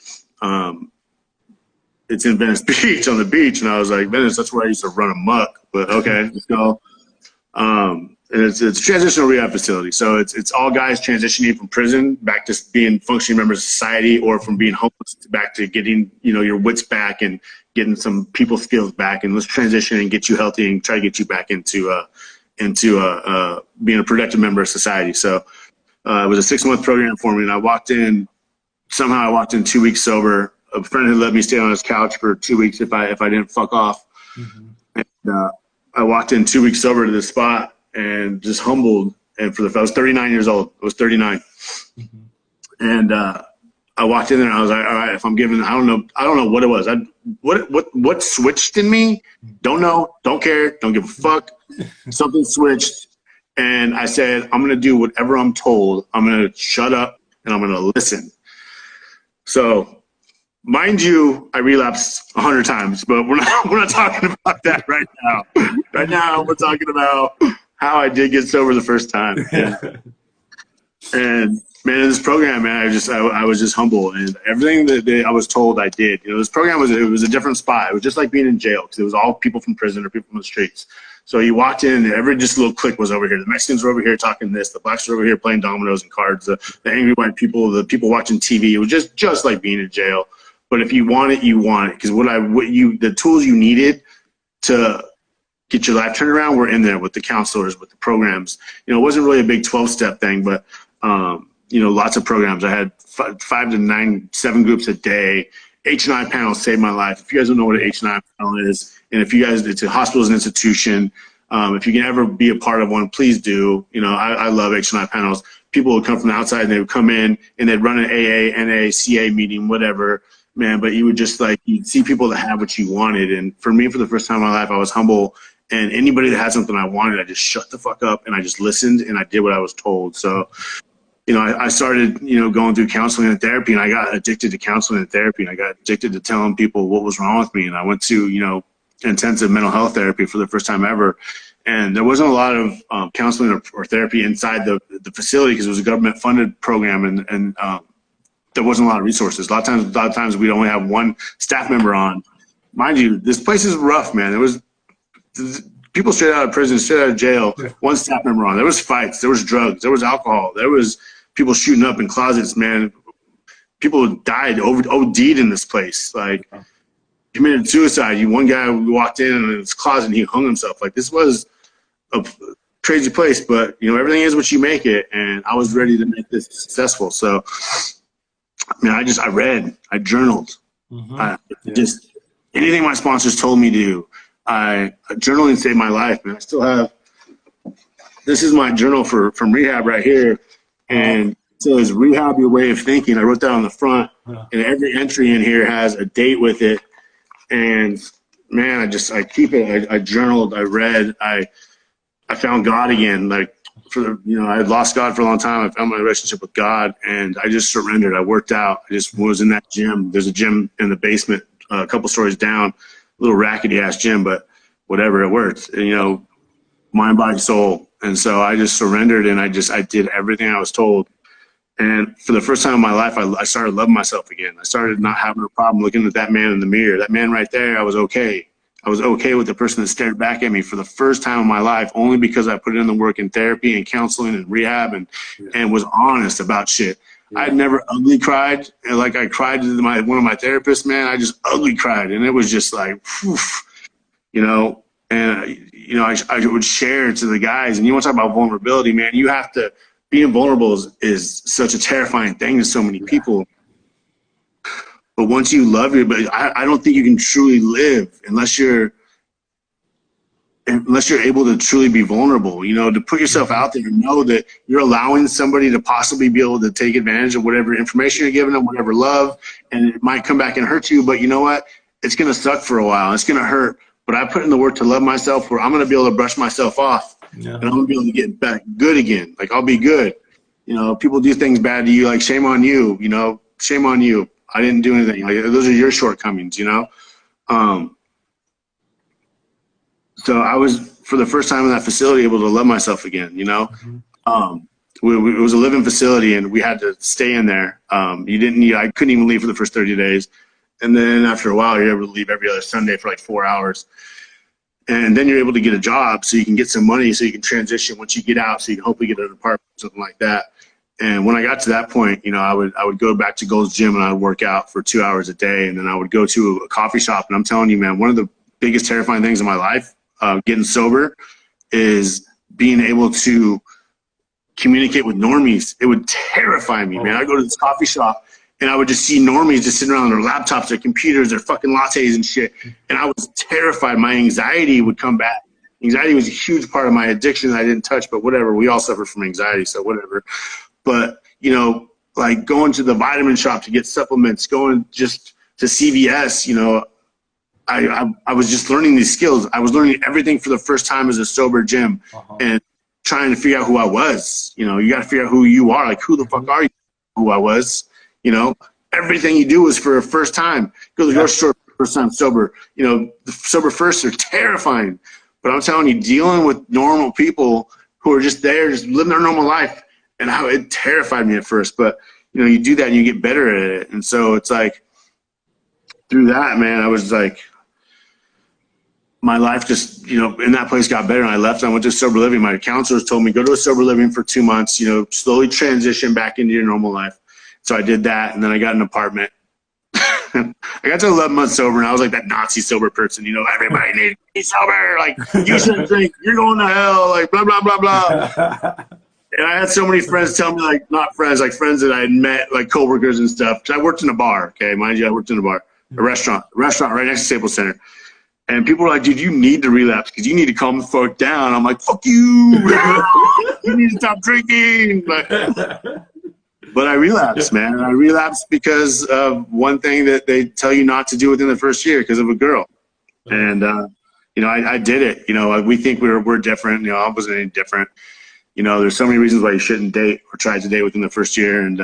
It's in Venice Beach, on the beach. And I was like, Venice, that's where I used to run amok, but okay, let's go. And it's a transitional rehab facility. So it's all guys transitioning from prison back to being functioning members of society, or from being homeless back to getting, your wits back and getting some people skills back. And let's transition and get you healthy and try to get you back into being a productive member of society. So it was a 6-month program for me. And I walked in 2 weeks sober. A friend had let me stay on his couch for 2 weeks if I didn't fuck off. Mm-hmm. And I walked in 2 weeks sober to this spot and just humbled. And I was 39 years old. I was 39. Mm-hmm. And I walked in there and I was like, all right, if I'm giving, I don't know what it was. What switched in me? Don't know, don't care, don't give a fuck. Something switched. And I said, I'm going to do whatever I'm told. I'm going to shut up and I'm going to listen. So, mind you, I relapsed 100 times, but we're not talking about that right now. Right now, we're talking about how I did get sober the first time. And man, in this program, man, I was just humble, and everything that I was told I did. This program was a different spot. It was just like being in jail, because it was all people from prison or people from the streets. So you walked in, and every just little clique was over here. The Mexicans were over here talking this. The blacks were over here playing dominoes and cards. The angry white people, the people watching TV. It was just like being in jail. But if you want it, you want it. Because the tools you needed to get your life turned around were in there with the counselors, with the programs. It wasn't really a big 12-step thing, but lots of programs. I had 5 to 9, 7 groups a day. H&I panels saved my life. If you guys don't know what an H&I panel is, and if you guys, it's a hospital as an institution. If you can ever be a part of one, please do. I love H&I panels. People would come from the outside and they would come in and they'd run an AA, NA, CA meeting, whatever. Man, but you would just you'd see people that have what you wanted. And for me, for the first time in my life, I was humble. And anybody that had something I wanted, I just shut the fuck up and I just listened and I did what I was told. So, I started, going through counseling and therapy, and I got addicted to counseling and therapy, and I got addicted to telling people what was wrong with me. And I went to, intensive mental health therapy for the first time ever. And there wasn't a lot of counseling or therapy inside the facility, because it was a government funded program, and there wasn't a lot of resources. A lot of times we'd only have one staff member on. Mind you, this place is rough, man. There was people straight out of prison, straight out of jail, one staff member on. There was fights, there was drugs, there was alcohol, there was people shooting up in closets, man. People died, OD'd in this place. Committed suicide. One guy walked in his closet and he hung himself. This was a crazy place, but everything is what you make it. And I was ready to make this successful. So, I read, I journaled. Mm-hmm. Just anything my sponsors told me to do. Journaling saved my life, man. I still have, this is my journal from rehab right here. And it says, rehab your way of thinking. I wrote that on the front, and every entry in here has a date with it. And man, I keep it. I journaled, I read, I found God again. I had lost God for a long time. I found my relationship with God, and I just surrendered. I worked out. I just was in that gym. There's a gym in the basement, a couple stories down, a little rackety ass gym, but whatever, it worked. And, mind, body, soul. And so I just surrendered, and I did everything I was told. And for the first time in my life, I started loving myself again. I started not having a problem looking at that man in the mirror. That man right there, I was okay. I was okay with the person that stared back at me for the first time in my life, only because I put in the work in therapy and counseling and rehab and was honest about shit. Yeah. I'd never ugly cried. And I cried to one of my therapists, man. I just ugly cried. And it was just whew, and, I would share to the guys. And you want to talk about vulnerability, man. You have to, being vulnerable is such a terrifying thing to so many people. But once you love but I don't think you can truly live unless you're able to truly be vulnerable, to put yourself out there and know that you're allowing somebody to possibly be able to take advantage of whatever information you're giving them, whatever love, and it might come back and hurt you. But you know what? It's going to suck for a while. It's going to hurt. But I put in the work to love myself, where I'm going to be able to brush myself off. Yeah. And I'm going to be able to get back good again. I'll be good. People do things bad to you, shame on you, shame on you. I didn't do anything. Like, those are your shortcomings, you know? So I was, for the first time in that facility, able to love myself again, you know? It was a living facility, and we had to stay in there. I couldn't even leave for the first 30 days. And then after a while, you're able to leave every other Sunday for like 4 hours. And then you're able to get a job so you can get some money so you can transition once you get out, so you can hopefully get an apartment, something like that. And when I got to that point, you know, I would go back to Gold's Gym and I would work out for 2 hours a day. And then I would go to a coffee shop. And I'm telling you, man, one of the biggest terrifying things in my life, getting sober, is being able to communicate with normies. It would terrify me, man. I'd go to this coffee shop and I would just see normies just sitting around on their laptops, their computers, their fucking lattes and shit. And I was terrified. My anxiety would come back. Anxiety was a huge part of my addiction that I didn't touch, but whatever. We all suffer from anxiety, so whatever. But, you know, like going to the vitamin shop to get supplements, going just to CVS, you know, I was just learning these skills. I was learning everything for the first time as a sober Jim, and trying to figure out who I was. You know, you got to figure out who you are. Like, who the fuck are you? Who I was. You know, everything you do is for a first time. Go to the grocery store, first time sober. You know, the sober firsts are terrifying. But I'm telling you, dealing with normal people who are just there, just living their normal life, and how it terrified me at first. But, you know, you do that and you get better at it. And so it's like, through that, man, I was like, my life just, you know, in that place got better. And I left and I went to sober living. My counselors told me, go to a sober living for 2 months, you know, slowly transition back into your normal life. So I did that, and then I got an apartment. I got to 11 months sober, and I was like that Nazi sober person, you know, everybody needs to be sober. Like, you shouldn't drink. You're going to hell. Like, blah, blah, blah, blah. And I had so many friends tell me, like, not friends, like friends that I had met, like coworkers and stuff. Because I worked in a bar, okay? Mind you, I worked in a bar, a restaurant right next to Staples Center. And people were like, dude, you need to relapse because you need to calm the fuck down. I'm like, fuck you. You need to stop drinking. But I relapsed, man. And I relapsed because of one thing that they tell you not to do within the first year, because of a girl. And, you know, I did it. You know, we think we're different. You know, I wasn't any different. You know, there's so many reasons why you shouldn't date or try to date within the first year. And,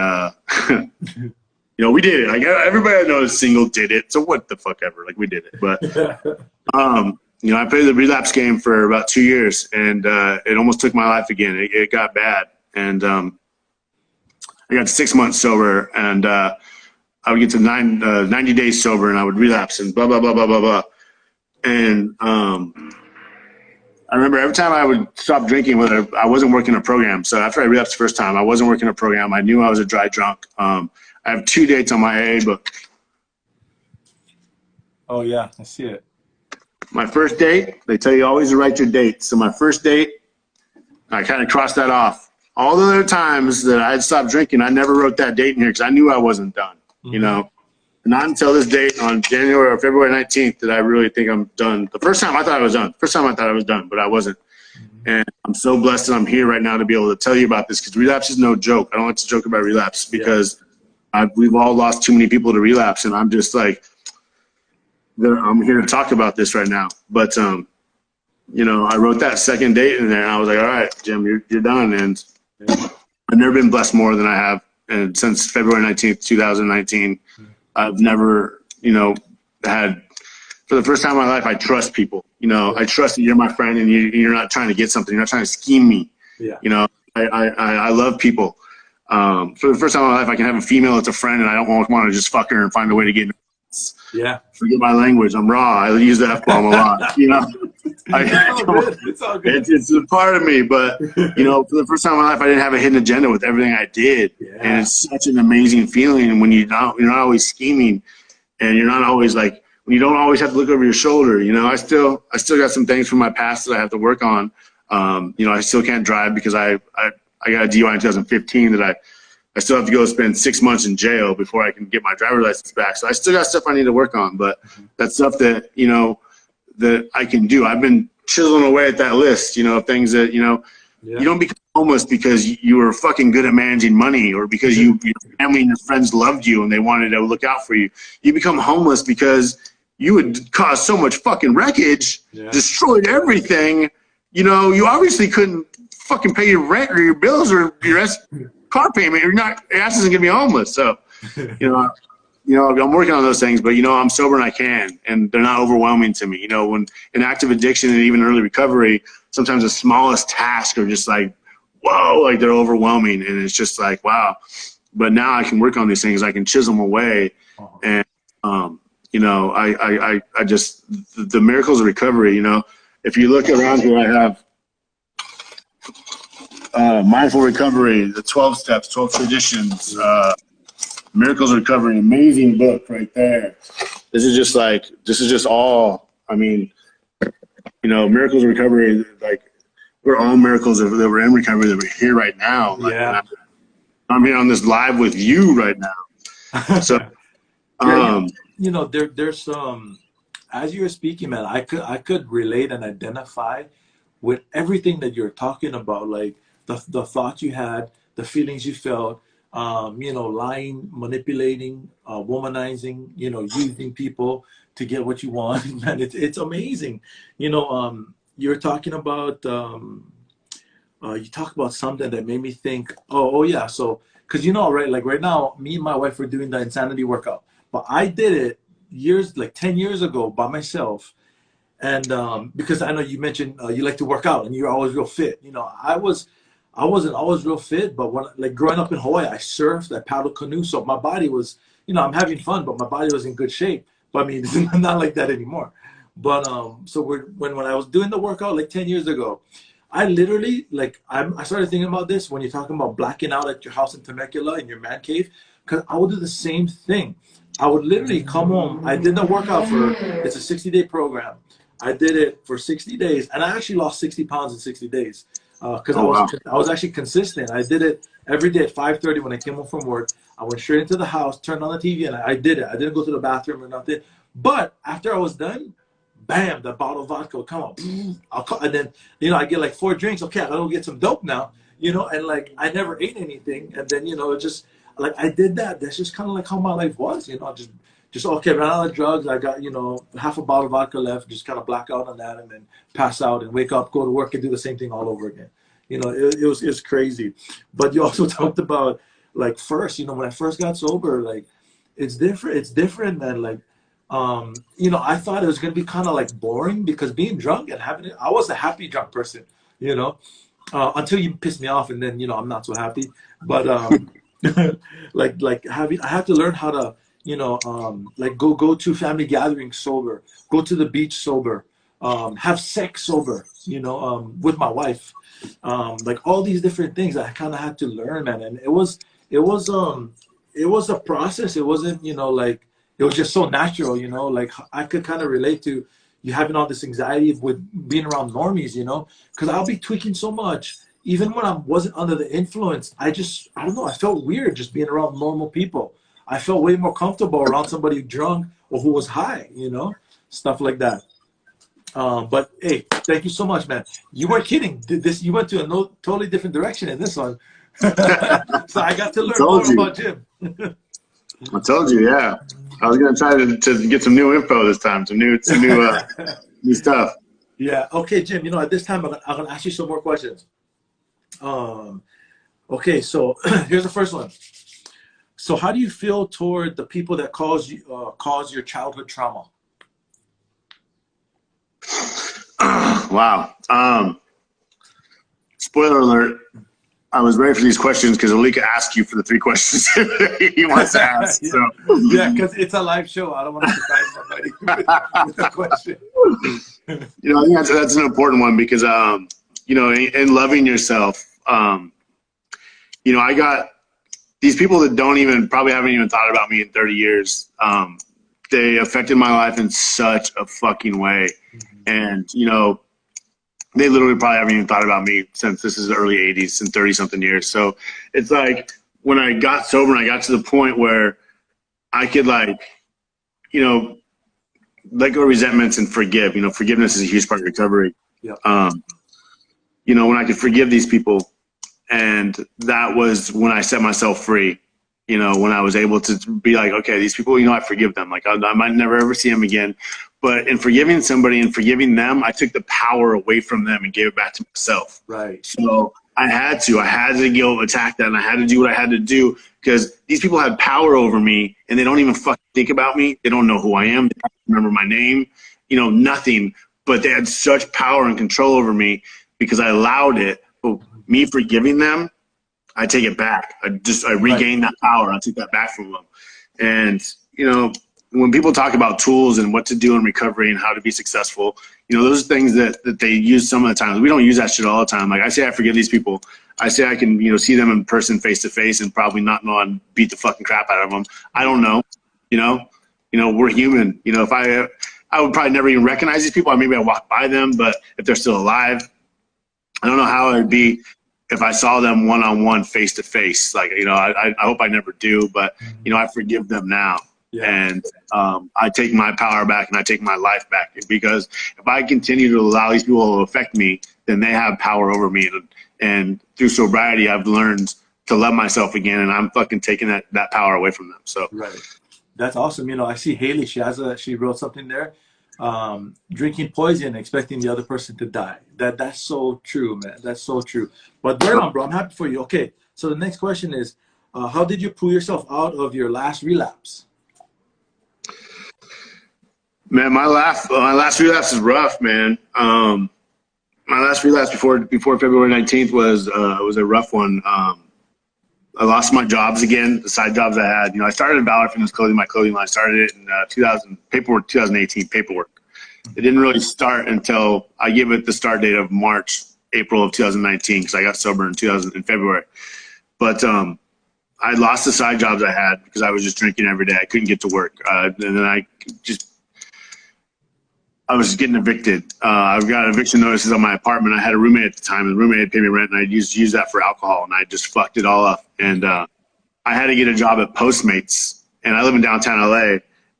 you know, we did it. Like, everybody I know is single did it. So what the fuck ever. Like, we did it. But, you know, I played the relapse game for about 2 years, and it almost took my life again. It got bad. And I got 6 months sober, and I would get to 90 days sober, and I would relapse and blah, blah, blah, blah, blah, blah. And I remember every time I would stop drinking, whether I wasn't working a program. So after I relapsed the first time, I wasn't working a program. I knew I was a dry drunk. I have 2 dates on my AA book. Oh, yeah, I see it. My first date, they tell you always to write your dates. So my first date, I kind of crossed that off. All the other times that I had stopped drinking, I never wrote that date in here because I knew I wasn't done, you know. Not until this date on January or February 19th did I really think I'm done. The first time I thought I was done. First time I thought I was done, but I wasn't. And I'm so blessed that I'm here right now to be able to tell you about this, because relapse is no joke. I don't like to joke about relapse because we've all lost too many people to relapse, and I'm just like, I'm here to talk about this right now. But, you know, I wrote that second date in there, and I was like, all right, Jim, you're done. And I've never been blessed more than I have. And since February 19th, 2019, I've never, you know, had, for the first time in my life, I trust people. You know, I trust that you're my friend, and you're not trying to get something. You're not trying to scheme me. Yeah. You know, I love people. For the first time in my life, I can have a female that's a friend, and I don't want to just fuck her and find a way to get. Yeah. Forget my language. I'm raw. I use the F-bomb a lot. You know, it's all good. It's a part of me. But, you know, for the first time in my life, I didn't have a hidden agenda with everything I did. Yeah. And it's such an amazing feeling when you're not always scheming, and you're not always like, when you don't always have to look over your shoulder. You know, I still got some things from my past that I have to work on. You know, I still can't drive because I got a DUI in 2015 that I still have to go spend 6 months in jail before I can get my driver's license back. So I still got stuff I need to work on, but that's stuff that, you know, that I can do. I've been chiseling away at that list, you know, of things that, you know, you don't become homeless because you were fucking good at managing money, or because your family and your friends loved you and they wanted to look out for you. You become homeless because you would cause so much fucking wreckage, destroyed everything. You know, you obviously couldn't fucking pay your rent or your bills or your car payment. Your ass isn't gonna be homeless. So, you know, I'm working on those things, but, I'm sober and I can, and they're not overwhelming to me. When in active addiction and even early recovery, sometimes the smallest tasks are just like, whoa, like they're overwhelming. And it's just like, wow. But now I can work on these things. I can chisel them away. And, I just, the miracles of recovery, if you look around here, I have Mindful Recovery, the 12 Steps, 12 Traditions, Miracles of Recovery, amazing book right there. This is just all, Miracles of Recovery, like we're all miracles that we're in recovery, that we're here right now. Like, yeah. I'm here on this live with you right now. So, there's as you were speaking, man, I could relate and identify with everything that you're talking about, like the thoughts you had, the feelings you felt, lying, manipulating, womanizing, using people to get what you want. Man, it's amazing. You're talking about you talked about something that made me think, oh yeah, so because right, like right now, me and my wife were doing the insanity workout, but I did it 10 years ago by myself. And because I know you mentioned you like to work out and you're always real fit. I wasn't always real fit, but when growing up in Hawaii, I surfed, I paddled canoe, so my body was, I'm having fun, but my body was in good shape. But it's not like that anymore. But so when I was doing the workout 10 years ago, I literally I started thinking about this when you're talking about blacking out at your house in Temecula in your man cave, because I would do the same thing. I would literally come home. I did the workout it's a 60-day program. I did it for 60 days, and I actually lost 60 pounds in 60 days because I was actually consistent. I did it every day at 5:30 when I came home from work. I went straight into the house, turned on the TV, and I did it. I didn't go to the bathroom or nothing. But after I was done, bam, the bottle of vodka would come out. And then, I get 4 drinks. Okay, I gotta go get some dope now, and I never ate anything. And then, it just, I did that. That's just kind of how my life was, just okay, ran out of drugs. I got, half a bottle of vodka left, just kind of black out on that and then pass out and wake up, go to work and do the same thing all over again. It was crazy. But you also talked about first, when I first got sober, it's different, man. I thought it was going to be kind of boring because being drunk and having it, I was a happy drunk person, until you piss me off and then, I'm not so happy. But I had to learn how to, go to family gatherings sober, go to the beach sober, have sex sober, with my wife, all these different things I kind of had to learn, man. And it was a process. It wasn't, it was just so natural, I could kind of relate to you having all this anxiety with being around normies, because I'll be tweaking so much. Even when I wasn't under the influence, I don't know, I felt weird just being around normal people. I felt way more comfortable around somebody drunk or who was high, stuff like that. But hey, thank you so much, man. You weren't kidding. You went to a totally different direction in this one. So I got to learn more about Jim. I told you, yeah. I was gonna try to get some new info this time, some new new stuff. Yeah. Okay, Jim. At this time I'm gonna ask you some more questions. Okay, so here's the first one. So how do you feel toward the people that cause your childhood trauma? Wow. Spoiler alert. I was ready for these questions because Alika asked you for the 3 questions he wants to ask. Yeah. So. Yeah, because it's a live show. I don't want to surprise somebody with a question. I think that's an important one because, in loving yourself, I got these people that probably haven't even thought about me in 30 years. They affected my life in such a fucking way. And, they literally probably haven't even thought about me since this is the early 80s and 30-something years. So it's when I got sober and I got to the point where I could let go of resentments and forgive. Forgiveness is a huge part of recovery. Yeah. When I could forgive these people, and that was when I set myself free. When I was able to be okay, these people, I forgive them. I might never ever see them again. But in forgiving somebody and forgiving them, I took the power away from them and gave it back to myself. Right. So I had to go attack that, and I had to do what I had to do because these people had power over me, and they don't even fucking think about me. They don't know who I am. They don't remember my name, nothing. But they had such power and control over me because I allowed it. But me forgiving them, I take it back. I regain that power. I take that back from them. And, when people talk about tools and what to do in recovery and how to be successful, those are things that they use some of the time. We don't use that shit all the time. Like I say, I forgive these people. I say I can, see them in person face to face and probably not know and beat the fucking crap out of them. I don't know, we're human. If I would probably never even recognize these people. Or maybe I walk by them, but if they're still alive, I don't know how it would be if I saw them one-on-one, face-to-face. Like, I hope I never do, but, I forgive them now. Yeah. And I take my power back and I take my life back, because if I continue to allow these people to affect me, then they have power over me. And through sobriety, I've learned to love myself again, and I'm fucking taking that power away from them. So right. That's awesome. I see Haley, she wrote something there. Drinking poison, expecting the other person to die. That's so true, man. That's so true. But right on, bro. I'm happy for you. Okay. So the next question is, how did you pull yourself out of your last relapse? Man, my last relapse is rough, man. My last relapse before February 19th was a rough one. I lost my jobs again, the side jobs I had. I started Valor Fitness Clothing, my clothing line. I started it in 2018 paperwork. It didn't really start until I gave it the start date of April of 2019, because I got sober in February. But I lost the side jobs I had because I was just drinking every day. I couldn't get to work. And then I was getting evicted. I've got eviction notices on my apartment. I had a roommate at the time, and the roommate had paid me rent, and I used that for alcohol, and I just fucked it all up. And I had to get a job at Postmates, and I live in downtown LA.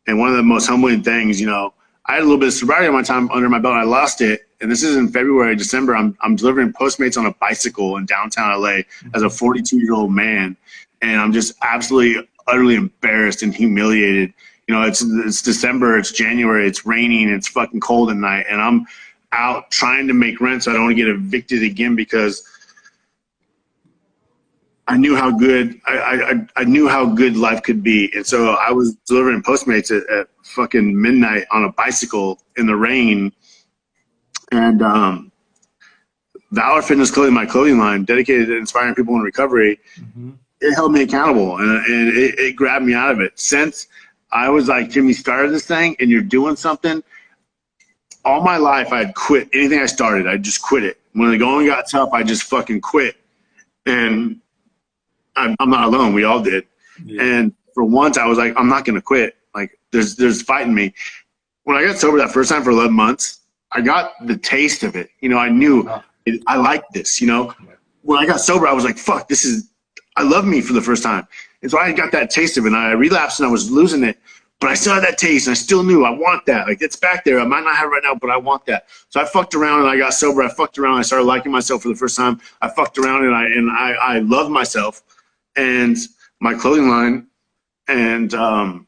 And one of the most humbling things, I had a little bit of sobriety at my time under my belt, and I lost it. And this is in February, December. I'm delivering Postmates on a bicycle in downtown LA as a 42-year-old man, and I'm just absolutely, utterly embarrassed and humiliated. It's December, it's January, it's raining, it's fucking cold at night, and I'm out trying to make rent so I don't want to get evicted again, because I knew how good I knew how good life could be. And so I was delivering Postmates at fucking midnight on a bicycle in the rain. And Valor Fitness Clothing, my clothing line, dedicated to inspiring people in recovery, it held me accountable, and it grabbed me out of it. Since I was like, Jimmy, started this thing and you're doing something. All my life I'd quit anything I started. I just quit it. When the going got tough, I just fucking quit. And I'm not alone. We all did. Yeah. And for once I was like, I'm not going to quit. Like there's fighting me. When I got sober that first time for 11 months, I got the taste of it. I knew I liked this, When I got sober, I was like, fuck, I love me for the first time. And so I got that taste of it, and I relapsed and I was losing it, but I still had that taste, and I still knew I want that. Like, it's back there. I might not have it right now, but I want that. So I fucked around and I got sober. I fucked around. I started liking myself for the first time. I fucked around and I loved myself and my clothing line, and I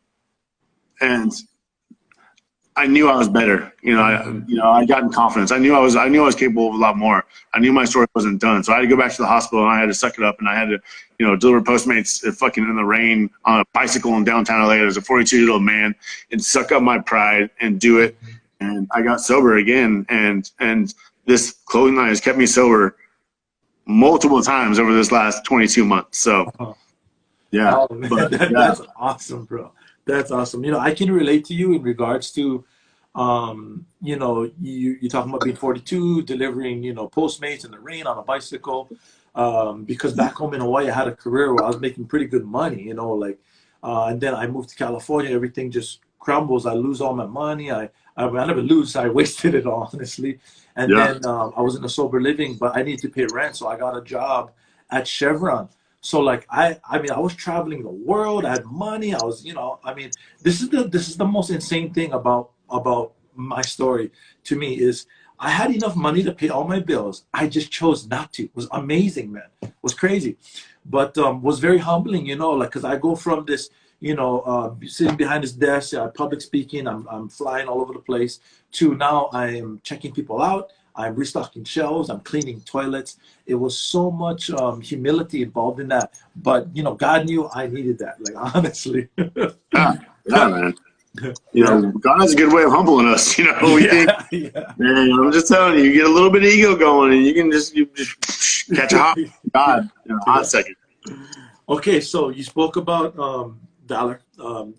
knew I was better. I got in confidence. I knew I was capable of a lot more. I knew my story wasn't done. So I had to go back to the hospital, and I had to suck it up, and I had to, deliver Postmates fucking in the rain on a bicycle in downtown LA as a 42-year-old man, and suck up my pride and do it. And I got sober again, and this clothing line has kept me sober multiple times over this last 22 months. So, yeah. Oh, man, that's awesome, bro. That's awesome. I can relate to you in regards to, you talking about being 42, delivering, Postmates in the rain on a bicycle. Because back home in Hawaii, I had a career where I was making pretty good money, and then I moved to California, everything just crumbles. I lose all my money. I never lose. I wasted it all, honestly. And then I was in a sober living, but I needed to pay rent. So I got a job at Chevron. So like, I was traveling the world. I had money. I was, this is the most insane thing about my story to me is I had enough money to pay all my bills. I just chose not to. It was amazing, man. It was crazy, but was very humbling, because I go from this, sitting behind this desk, public speaking, I'm flying all over the place, to now I am checking people out. I'm restocking shelves, I'm cleaning toilets. It was so much humility involved in that. But, you know, God knew I needed that, like, honestly. Yeah, yeah, man. You Yeah. know, God has a good way of humbling us. You know, we think, Yeah. man, I'm just telling you, you get a little bit of ego going, and you just catch a hot God in a hot second. Okay, so you spoke about Valor.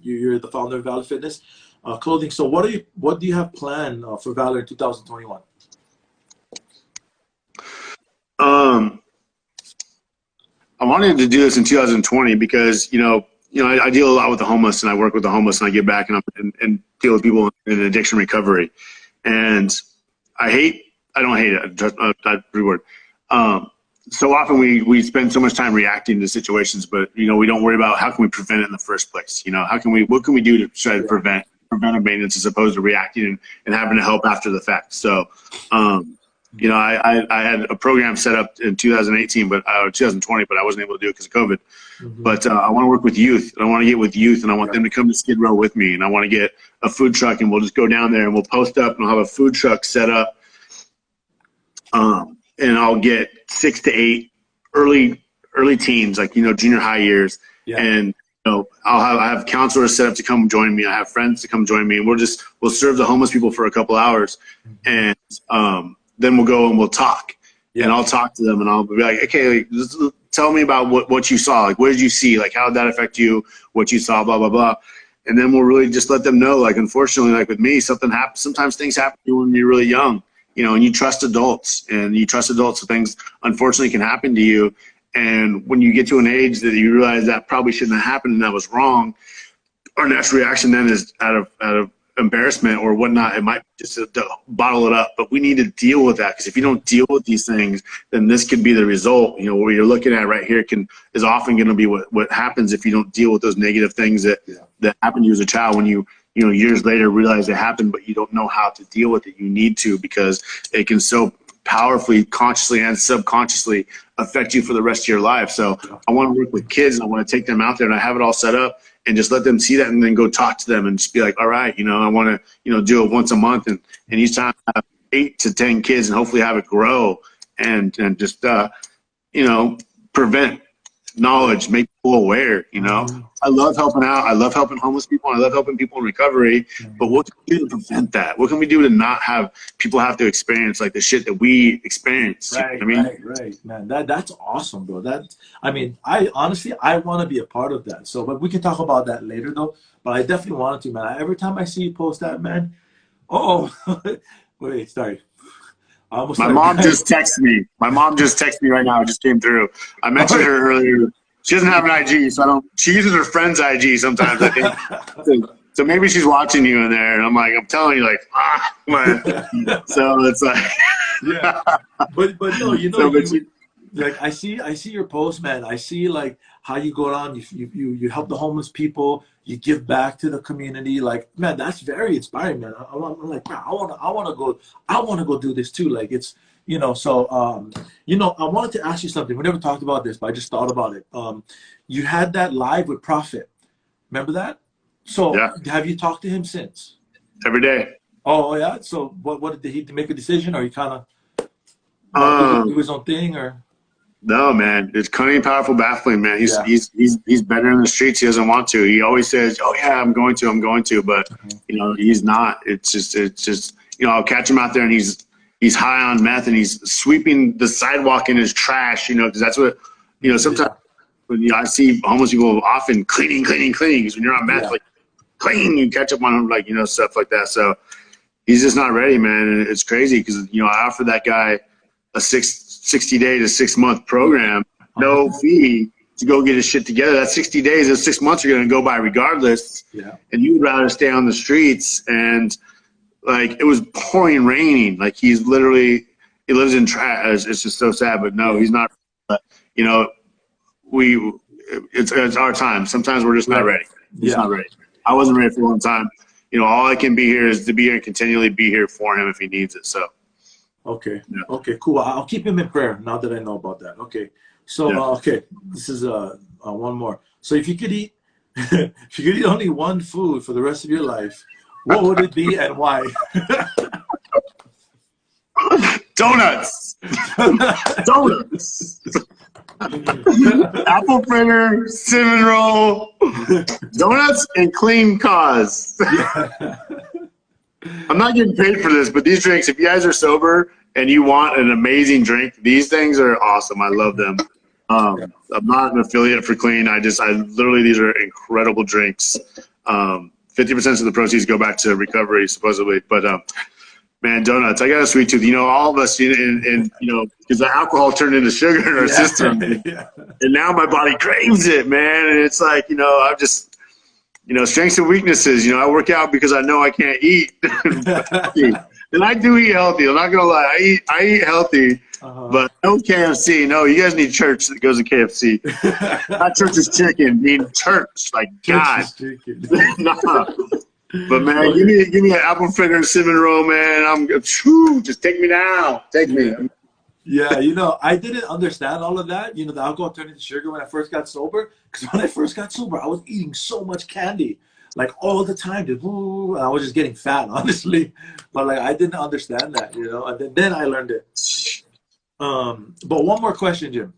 You're the founder of Valor Fitness Clothing. So what do you have planned for Valor in 2021? I wanted to do this in 2020 because I deal a lot with the homeless, and I work with the homeless, and I get back and deal with people in addiction recovery. And I don't hate it. That reward. So often we spend so much time reacting to situations, but we don't worry about how can we prevent it in the first place. What can we do to try to prevent preventive maintenance as opposed to reacting and having to help after the fact. So, I had a program set up in 2018, but 2020, but I wasn't able to do it because of COVID. Mm-hmm. But I want to work with youth, and I want to get with youth, and I want them to come to Skid Row with me, and I want to get a food truck, and we'll just go down there and we'll post up, and I'll have a food truck set up. And I'll get 6 to 8 early teens, like junior high years, and I have counselors set up to come join me. I have friends to come join me, and we'll serve the homeless people for a couple hours, and then we'll go and we'll talk, and I'll talk to them, and I'll be like, okay, just tell me about what you saw, like what did you see, like how did that affect you, what you saw, blah blah blah, and then we'll really just let them know, like unfortunately, like with me, something happens. Sometimes things happen to you when you're really young. And you trust adults, so things unfortunately can happen to you. And when you get to an age that you realize that probably shouldn't have happened and that was wrong, our natural reaction then is out of embarrassment or whatnot. It might be just to bottle it up, but we need to deal with that, because if you don't deal with these things, then this could be the result. What you're looking at right here is often going to be what happens if you don't deal with those negative things that happened to you as a child. When you years later realize it happened, but you don't know how to deal with it. You need to, because it can so powerfully, consciously and subconsciously affect you for the rest of your life. So I want to work with kids, and I want to take them out there, and I have it all set up, and just let them see that, and then go talk to them and just be like, all right, I want to, do it once a month, and each time I have 8 to 10 kids, and hopefully have it grow and just, prevent knowledge, make people aware. I love helping out. I love helping homeless people. And I love helping people in recovery. But what can we do to prevent that? What can we do to not have people have to experience like the shit that we experience? Right, right, man. That's awesome, bro. I honestly want to be a part of that. So, but we can talk about that later, though. But I definitely wanted to, man. Every time I see you post that, man. Oh, wait, sorry. My mom just texted me. My mom just texted me right now. It just came through. I mentioned her earlier. She doesn't have an IG, so she uses her friend's IG sometimes, I think. So maybe she's watching you in there, and I'm telling you, like, man. So it's like, yeah. But no, like I see your post, man. I see like how you go around, you help the homeless people, you give back to the community. Like, man, that's very inspiring, man. I'm like, man, I want to go do this too. Like, it's so I wanted to ask you something. We never talked about this, but I just thought about it. You had that live with Prophet. Remember that? So have you talked to him since? Every day. Oh yeah. So what did he make a decision, or he kind of do his own thing, or? No, man. It's cunning, powerful, baffling, man. He's better in the streets. He doesn't want to. He always says, "Oh yeah, I'm going to," but he's not. It's just I'll catch him out there, and he's high on meth, and he's sweeping the sidewalk in his trash. Because that's what sometimes when I see homeless people often cleaning. Because when you're on meth, like clean, you catch up on them, like stuff like that. So he's just not ready, man. And it's crazy because I offered that guy a 60-day to 6-month program, no fee, to go get his shit together. That 60 days, those 6 months are going to go by regardless. Yeah. And he would rather stay on the streets. And like, it was pouring raining. Like, he lives in trash. It's just so sad, but no, he's not. But, it's our time. Sometimes we're just not ready. Just not ready. I wasn't ready for a long time. All I can be here is to be here and continually be here for him if he needs it. So. Okay. Yeah. Okay, cool. I'll keep him in prayer now that I know about that. Okay. So, this is one more. So if you could eat, if you could eat only one food for the rest of your life, what would it be and why? Donuts. Donuts. Apple fritter, cinnamon roll, donuts, and clean cause. I'm not getting paid for this, but these drinks, if you guys are sober and you want an amazing drink, these things are awesome. I love them. I'm not an affiliate for Clean. I literally, these are incredible drinks. 50% of the proceeds go back to recovery, supposedly. But man, donuts. I got a sweet tooth. You know, all of us, and you know, because the alcohol turned into sugar in our system, and now my body craves it, man. And it's like, you know, I'm just, you know, strengths and weaknesses. You know, I work out because I know I can't eat, and I do eat healthy. I'm not gonna lie, I eat healthy. But no KFC. No, you guys need church that goes to KFC. Not church's chicken. Need church. Like, God. Nah. But man, give me an apple fritter and cinnamon roll, man. Just take me down. Take me. Yeah, you know, I didn't understand all of that. You know, the alcohol turned into sugar when I first got sober. Because when I first got sober, I was eating so much candy, like all the time. I was just getting fat, honestly. But like, I didn't understand that, you know. And then I learned it. But one more question, Jim.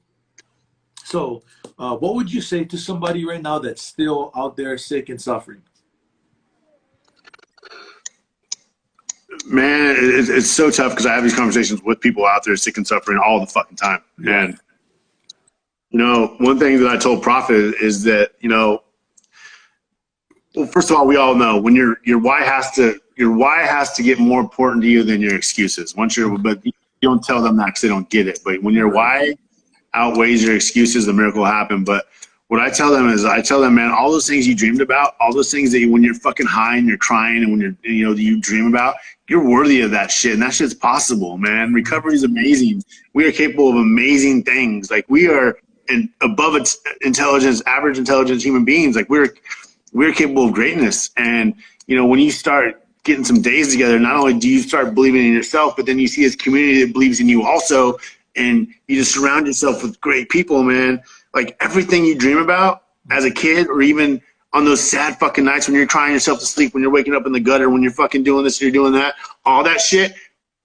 So, what would you say to somebody right now that's still out there sick and suffering? Man, it's so tough because I have these conversations with people out there sick and suffering all the fucking time. Yeah. And, you know, one thing that I told Prophet is that, you know, well, first of all, we all know when your why has to get more important to you than your excuses. But you don't tell them that because they don't get it. But when your why outweighs your excuses, the miracle will happen. But what I tell them is, man, all those things you dreamed about, all those things that when you're fucking high and you're crying and when you dream about, you're worthy of that shit. And that shit's possible, man. Recovery is amazing. We are capable of amazing things. Like, we are above intelligence, average intelligence human beings. Like, we're capable of greatness. And, you know, when you start getting some days together, not only do you start believing in yourself, but then you see this community that believes in you also, and you just surround yourself with great people, man. Like, everything you dream about as a kid, or even on those sad fucking nights when you're crying yourself to sleep, when you're waking up in the gutter, when you're fucking doing this, you're doing that, all that shit,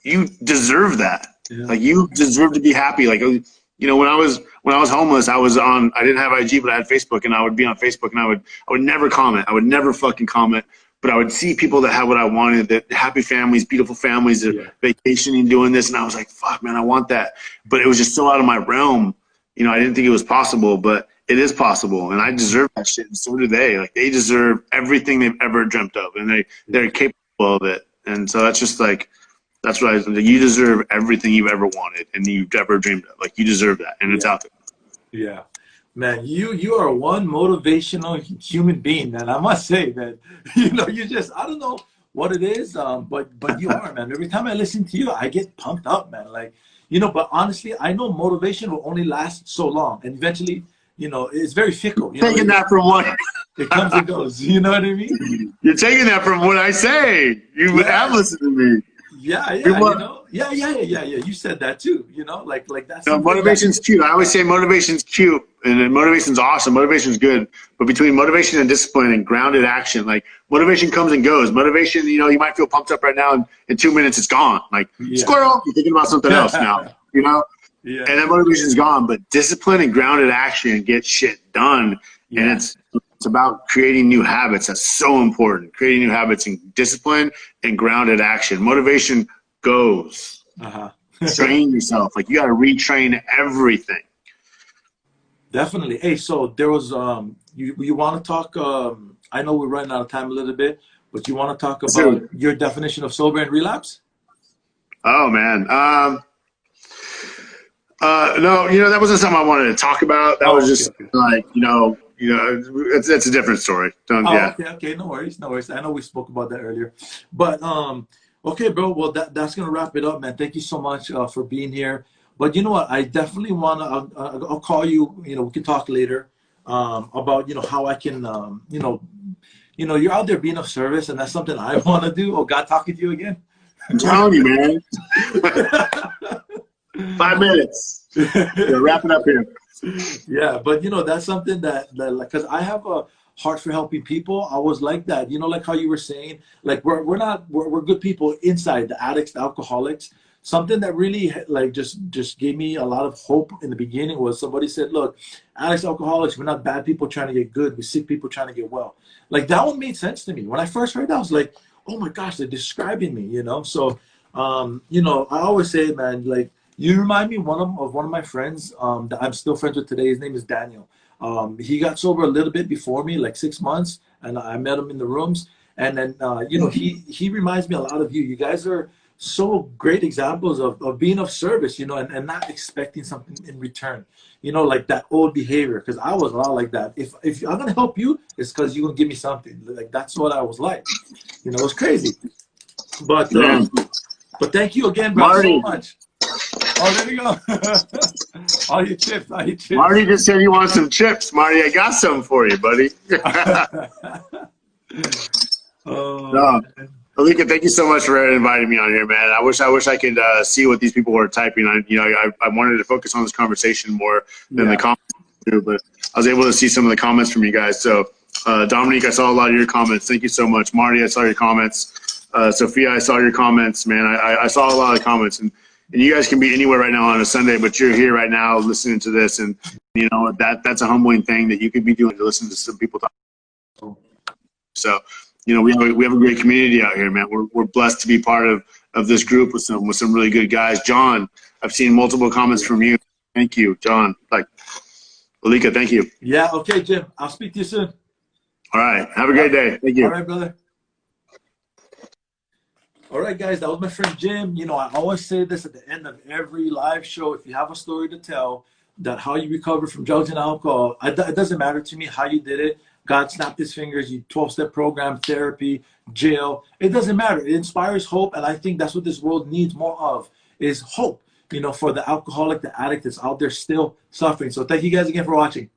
you deserve that. Yeah. Like, you deserve to be happy. Like, you know, when I was homeless, I didn't have IG, but I had Facebook, and I would be on Facebook, and I would never comment. I would never fucking comment. But I would see people that had what I wanted, that happy families, beautiful families, that vacationing, doing this. And I was like, fuck, man, I want that. But it was just so out of my realm. You know, I didn't think it was possible, but it is possible. And I deserve that shit. And so do they. Like, they deserve everything they've ever dreamt of. And they're capable of it. And so that's just like, that's what you deserve everything you've ever wanted and you've ever dreamed of. Like, you deserve that. And it's out there. Yeah. Man, you are one motivational human being, man. I must say that, you know, you just, I don't know what it is, but you are, man. Every time I listen to you, I get pumped up, man. Like, you know, but honestly, I know motivation will only last so long. And eventually, you know, it's very fickle. You know, taking that from what? It comes and goes. You know what I mean? You're taking that from what I say. You have listened to me. Yeah, you know, yeah. You said that too. You know, like that's. No, motivation's cute. I always say motivation's cute, and motivation's awesome. Motivation's good, but between motivation and discipline and grounded action, like, motivation comes and goes. Motivation, you know, you might feel pumped up right now, and in 2 minutes it's gone. Like, squirrel, you're thinking about something else now. You know, and then motivation's gone. But discipline and grounded action get shit done, and it's about creating new habits. That's so important. Creating new habits and discipline and grounded action. Motivation goes. Train yourself. Like, you got to retrain everything. Definitely. Hey, so there was, you want to talk, I know we're running out of time a little bit, but you want to talk about your definition of sober and relapse? Oh, man. No, you know, that wasn't something I wanted to talk about. That was just like, you know, it's a different story. Okay, no worries. I know we spoke about that earlier, but okay, bro. Well, that's gonna wrap it up, man. Thank you so much for being here. But you know what? I definitely wanna. I'll call you. You know, we can talk later about, you know, how I can. You know, you're out there being of service, and that's something I want to do. Oh, God, talking to you again. I'm telling you, man. 5 minutes. We're wrapping up here. Yeah, but you know, that's something that like, because I have a heart for helping people. I was like that, you know, like how you were saying, like we're good people inside, the addicts, the alcoholics. something that really like just gave me a lot of hope in the beginning was somebody said, look, Alex, alcoholics, we're not bad people trying to get good, we're sick people trying to get well. Like that one made sense to me. When I first heard that, I was like, oh my gosh, they're describing me, you know? So, you know, I always say, man, like, you remind me of one of my friends that I'm still friends with today. His name is Daniel. He got sober a little bit before me, like 6 months, and I met him in the rooms. And then, you know, he reminds me a lot of you. You guys are so great examples of being of service, you know, and not expecting something in return, you know, like that old behavior. Because I was a lot like that. If I'm going to help you, it's because you're going to give me something. Like, that's what I was like. You know, it was crazy. But thank you again, bro, so much. Oh, there you go. All your chips, all your chips. Marty just said you want some chips. Marty, I got some for you, buddy. No. Alika, thank you so much for inviting me on here, man. I wish I could see what these people were typing. I wanted to focus on this conversation more than the comments too, but I was able to see some of the comments from you guys. So, Dominique, I saw a lot of your comments. Thank you so much. Marty, I saw your comments. Sophia, I saw your comments, man. I saw a lot of comments, and you guys can be anywhere right now on a Sunday, but you're here right now listening to this, and you know that's a humbling thing that you could be doing to listen to some people talk. So, you know, we have a great community out here, man. We're blessed to be part of this group with some really good guys. John, I've seen multiple comments from you. Thank you, John. Like, Alika, thank you. Yeah, okay, Jim. I'll speak to you soon. All right. Have a great day. Thank you. All right, brother. All right, guys, that was my friend Jim. You know, I always say this at the end of every live show. If you have a story to tell, that how you recover from drugs and alcohol, it doesn't matter to me how you did it. God snapped his fingers, you 12-step program, therapy, jail. It doesn't matter. It inspires hope, and I think that's what this world needs more of, is hope, you know, for the alcoholic, the addict that's out there still suffering. So thank you guys again for watching.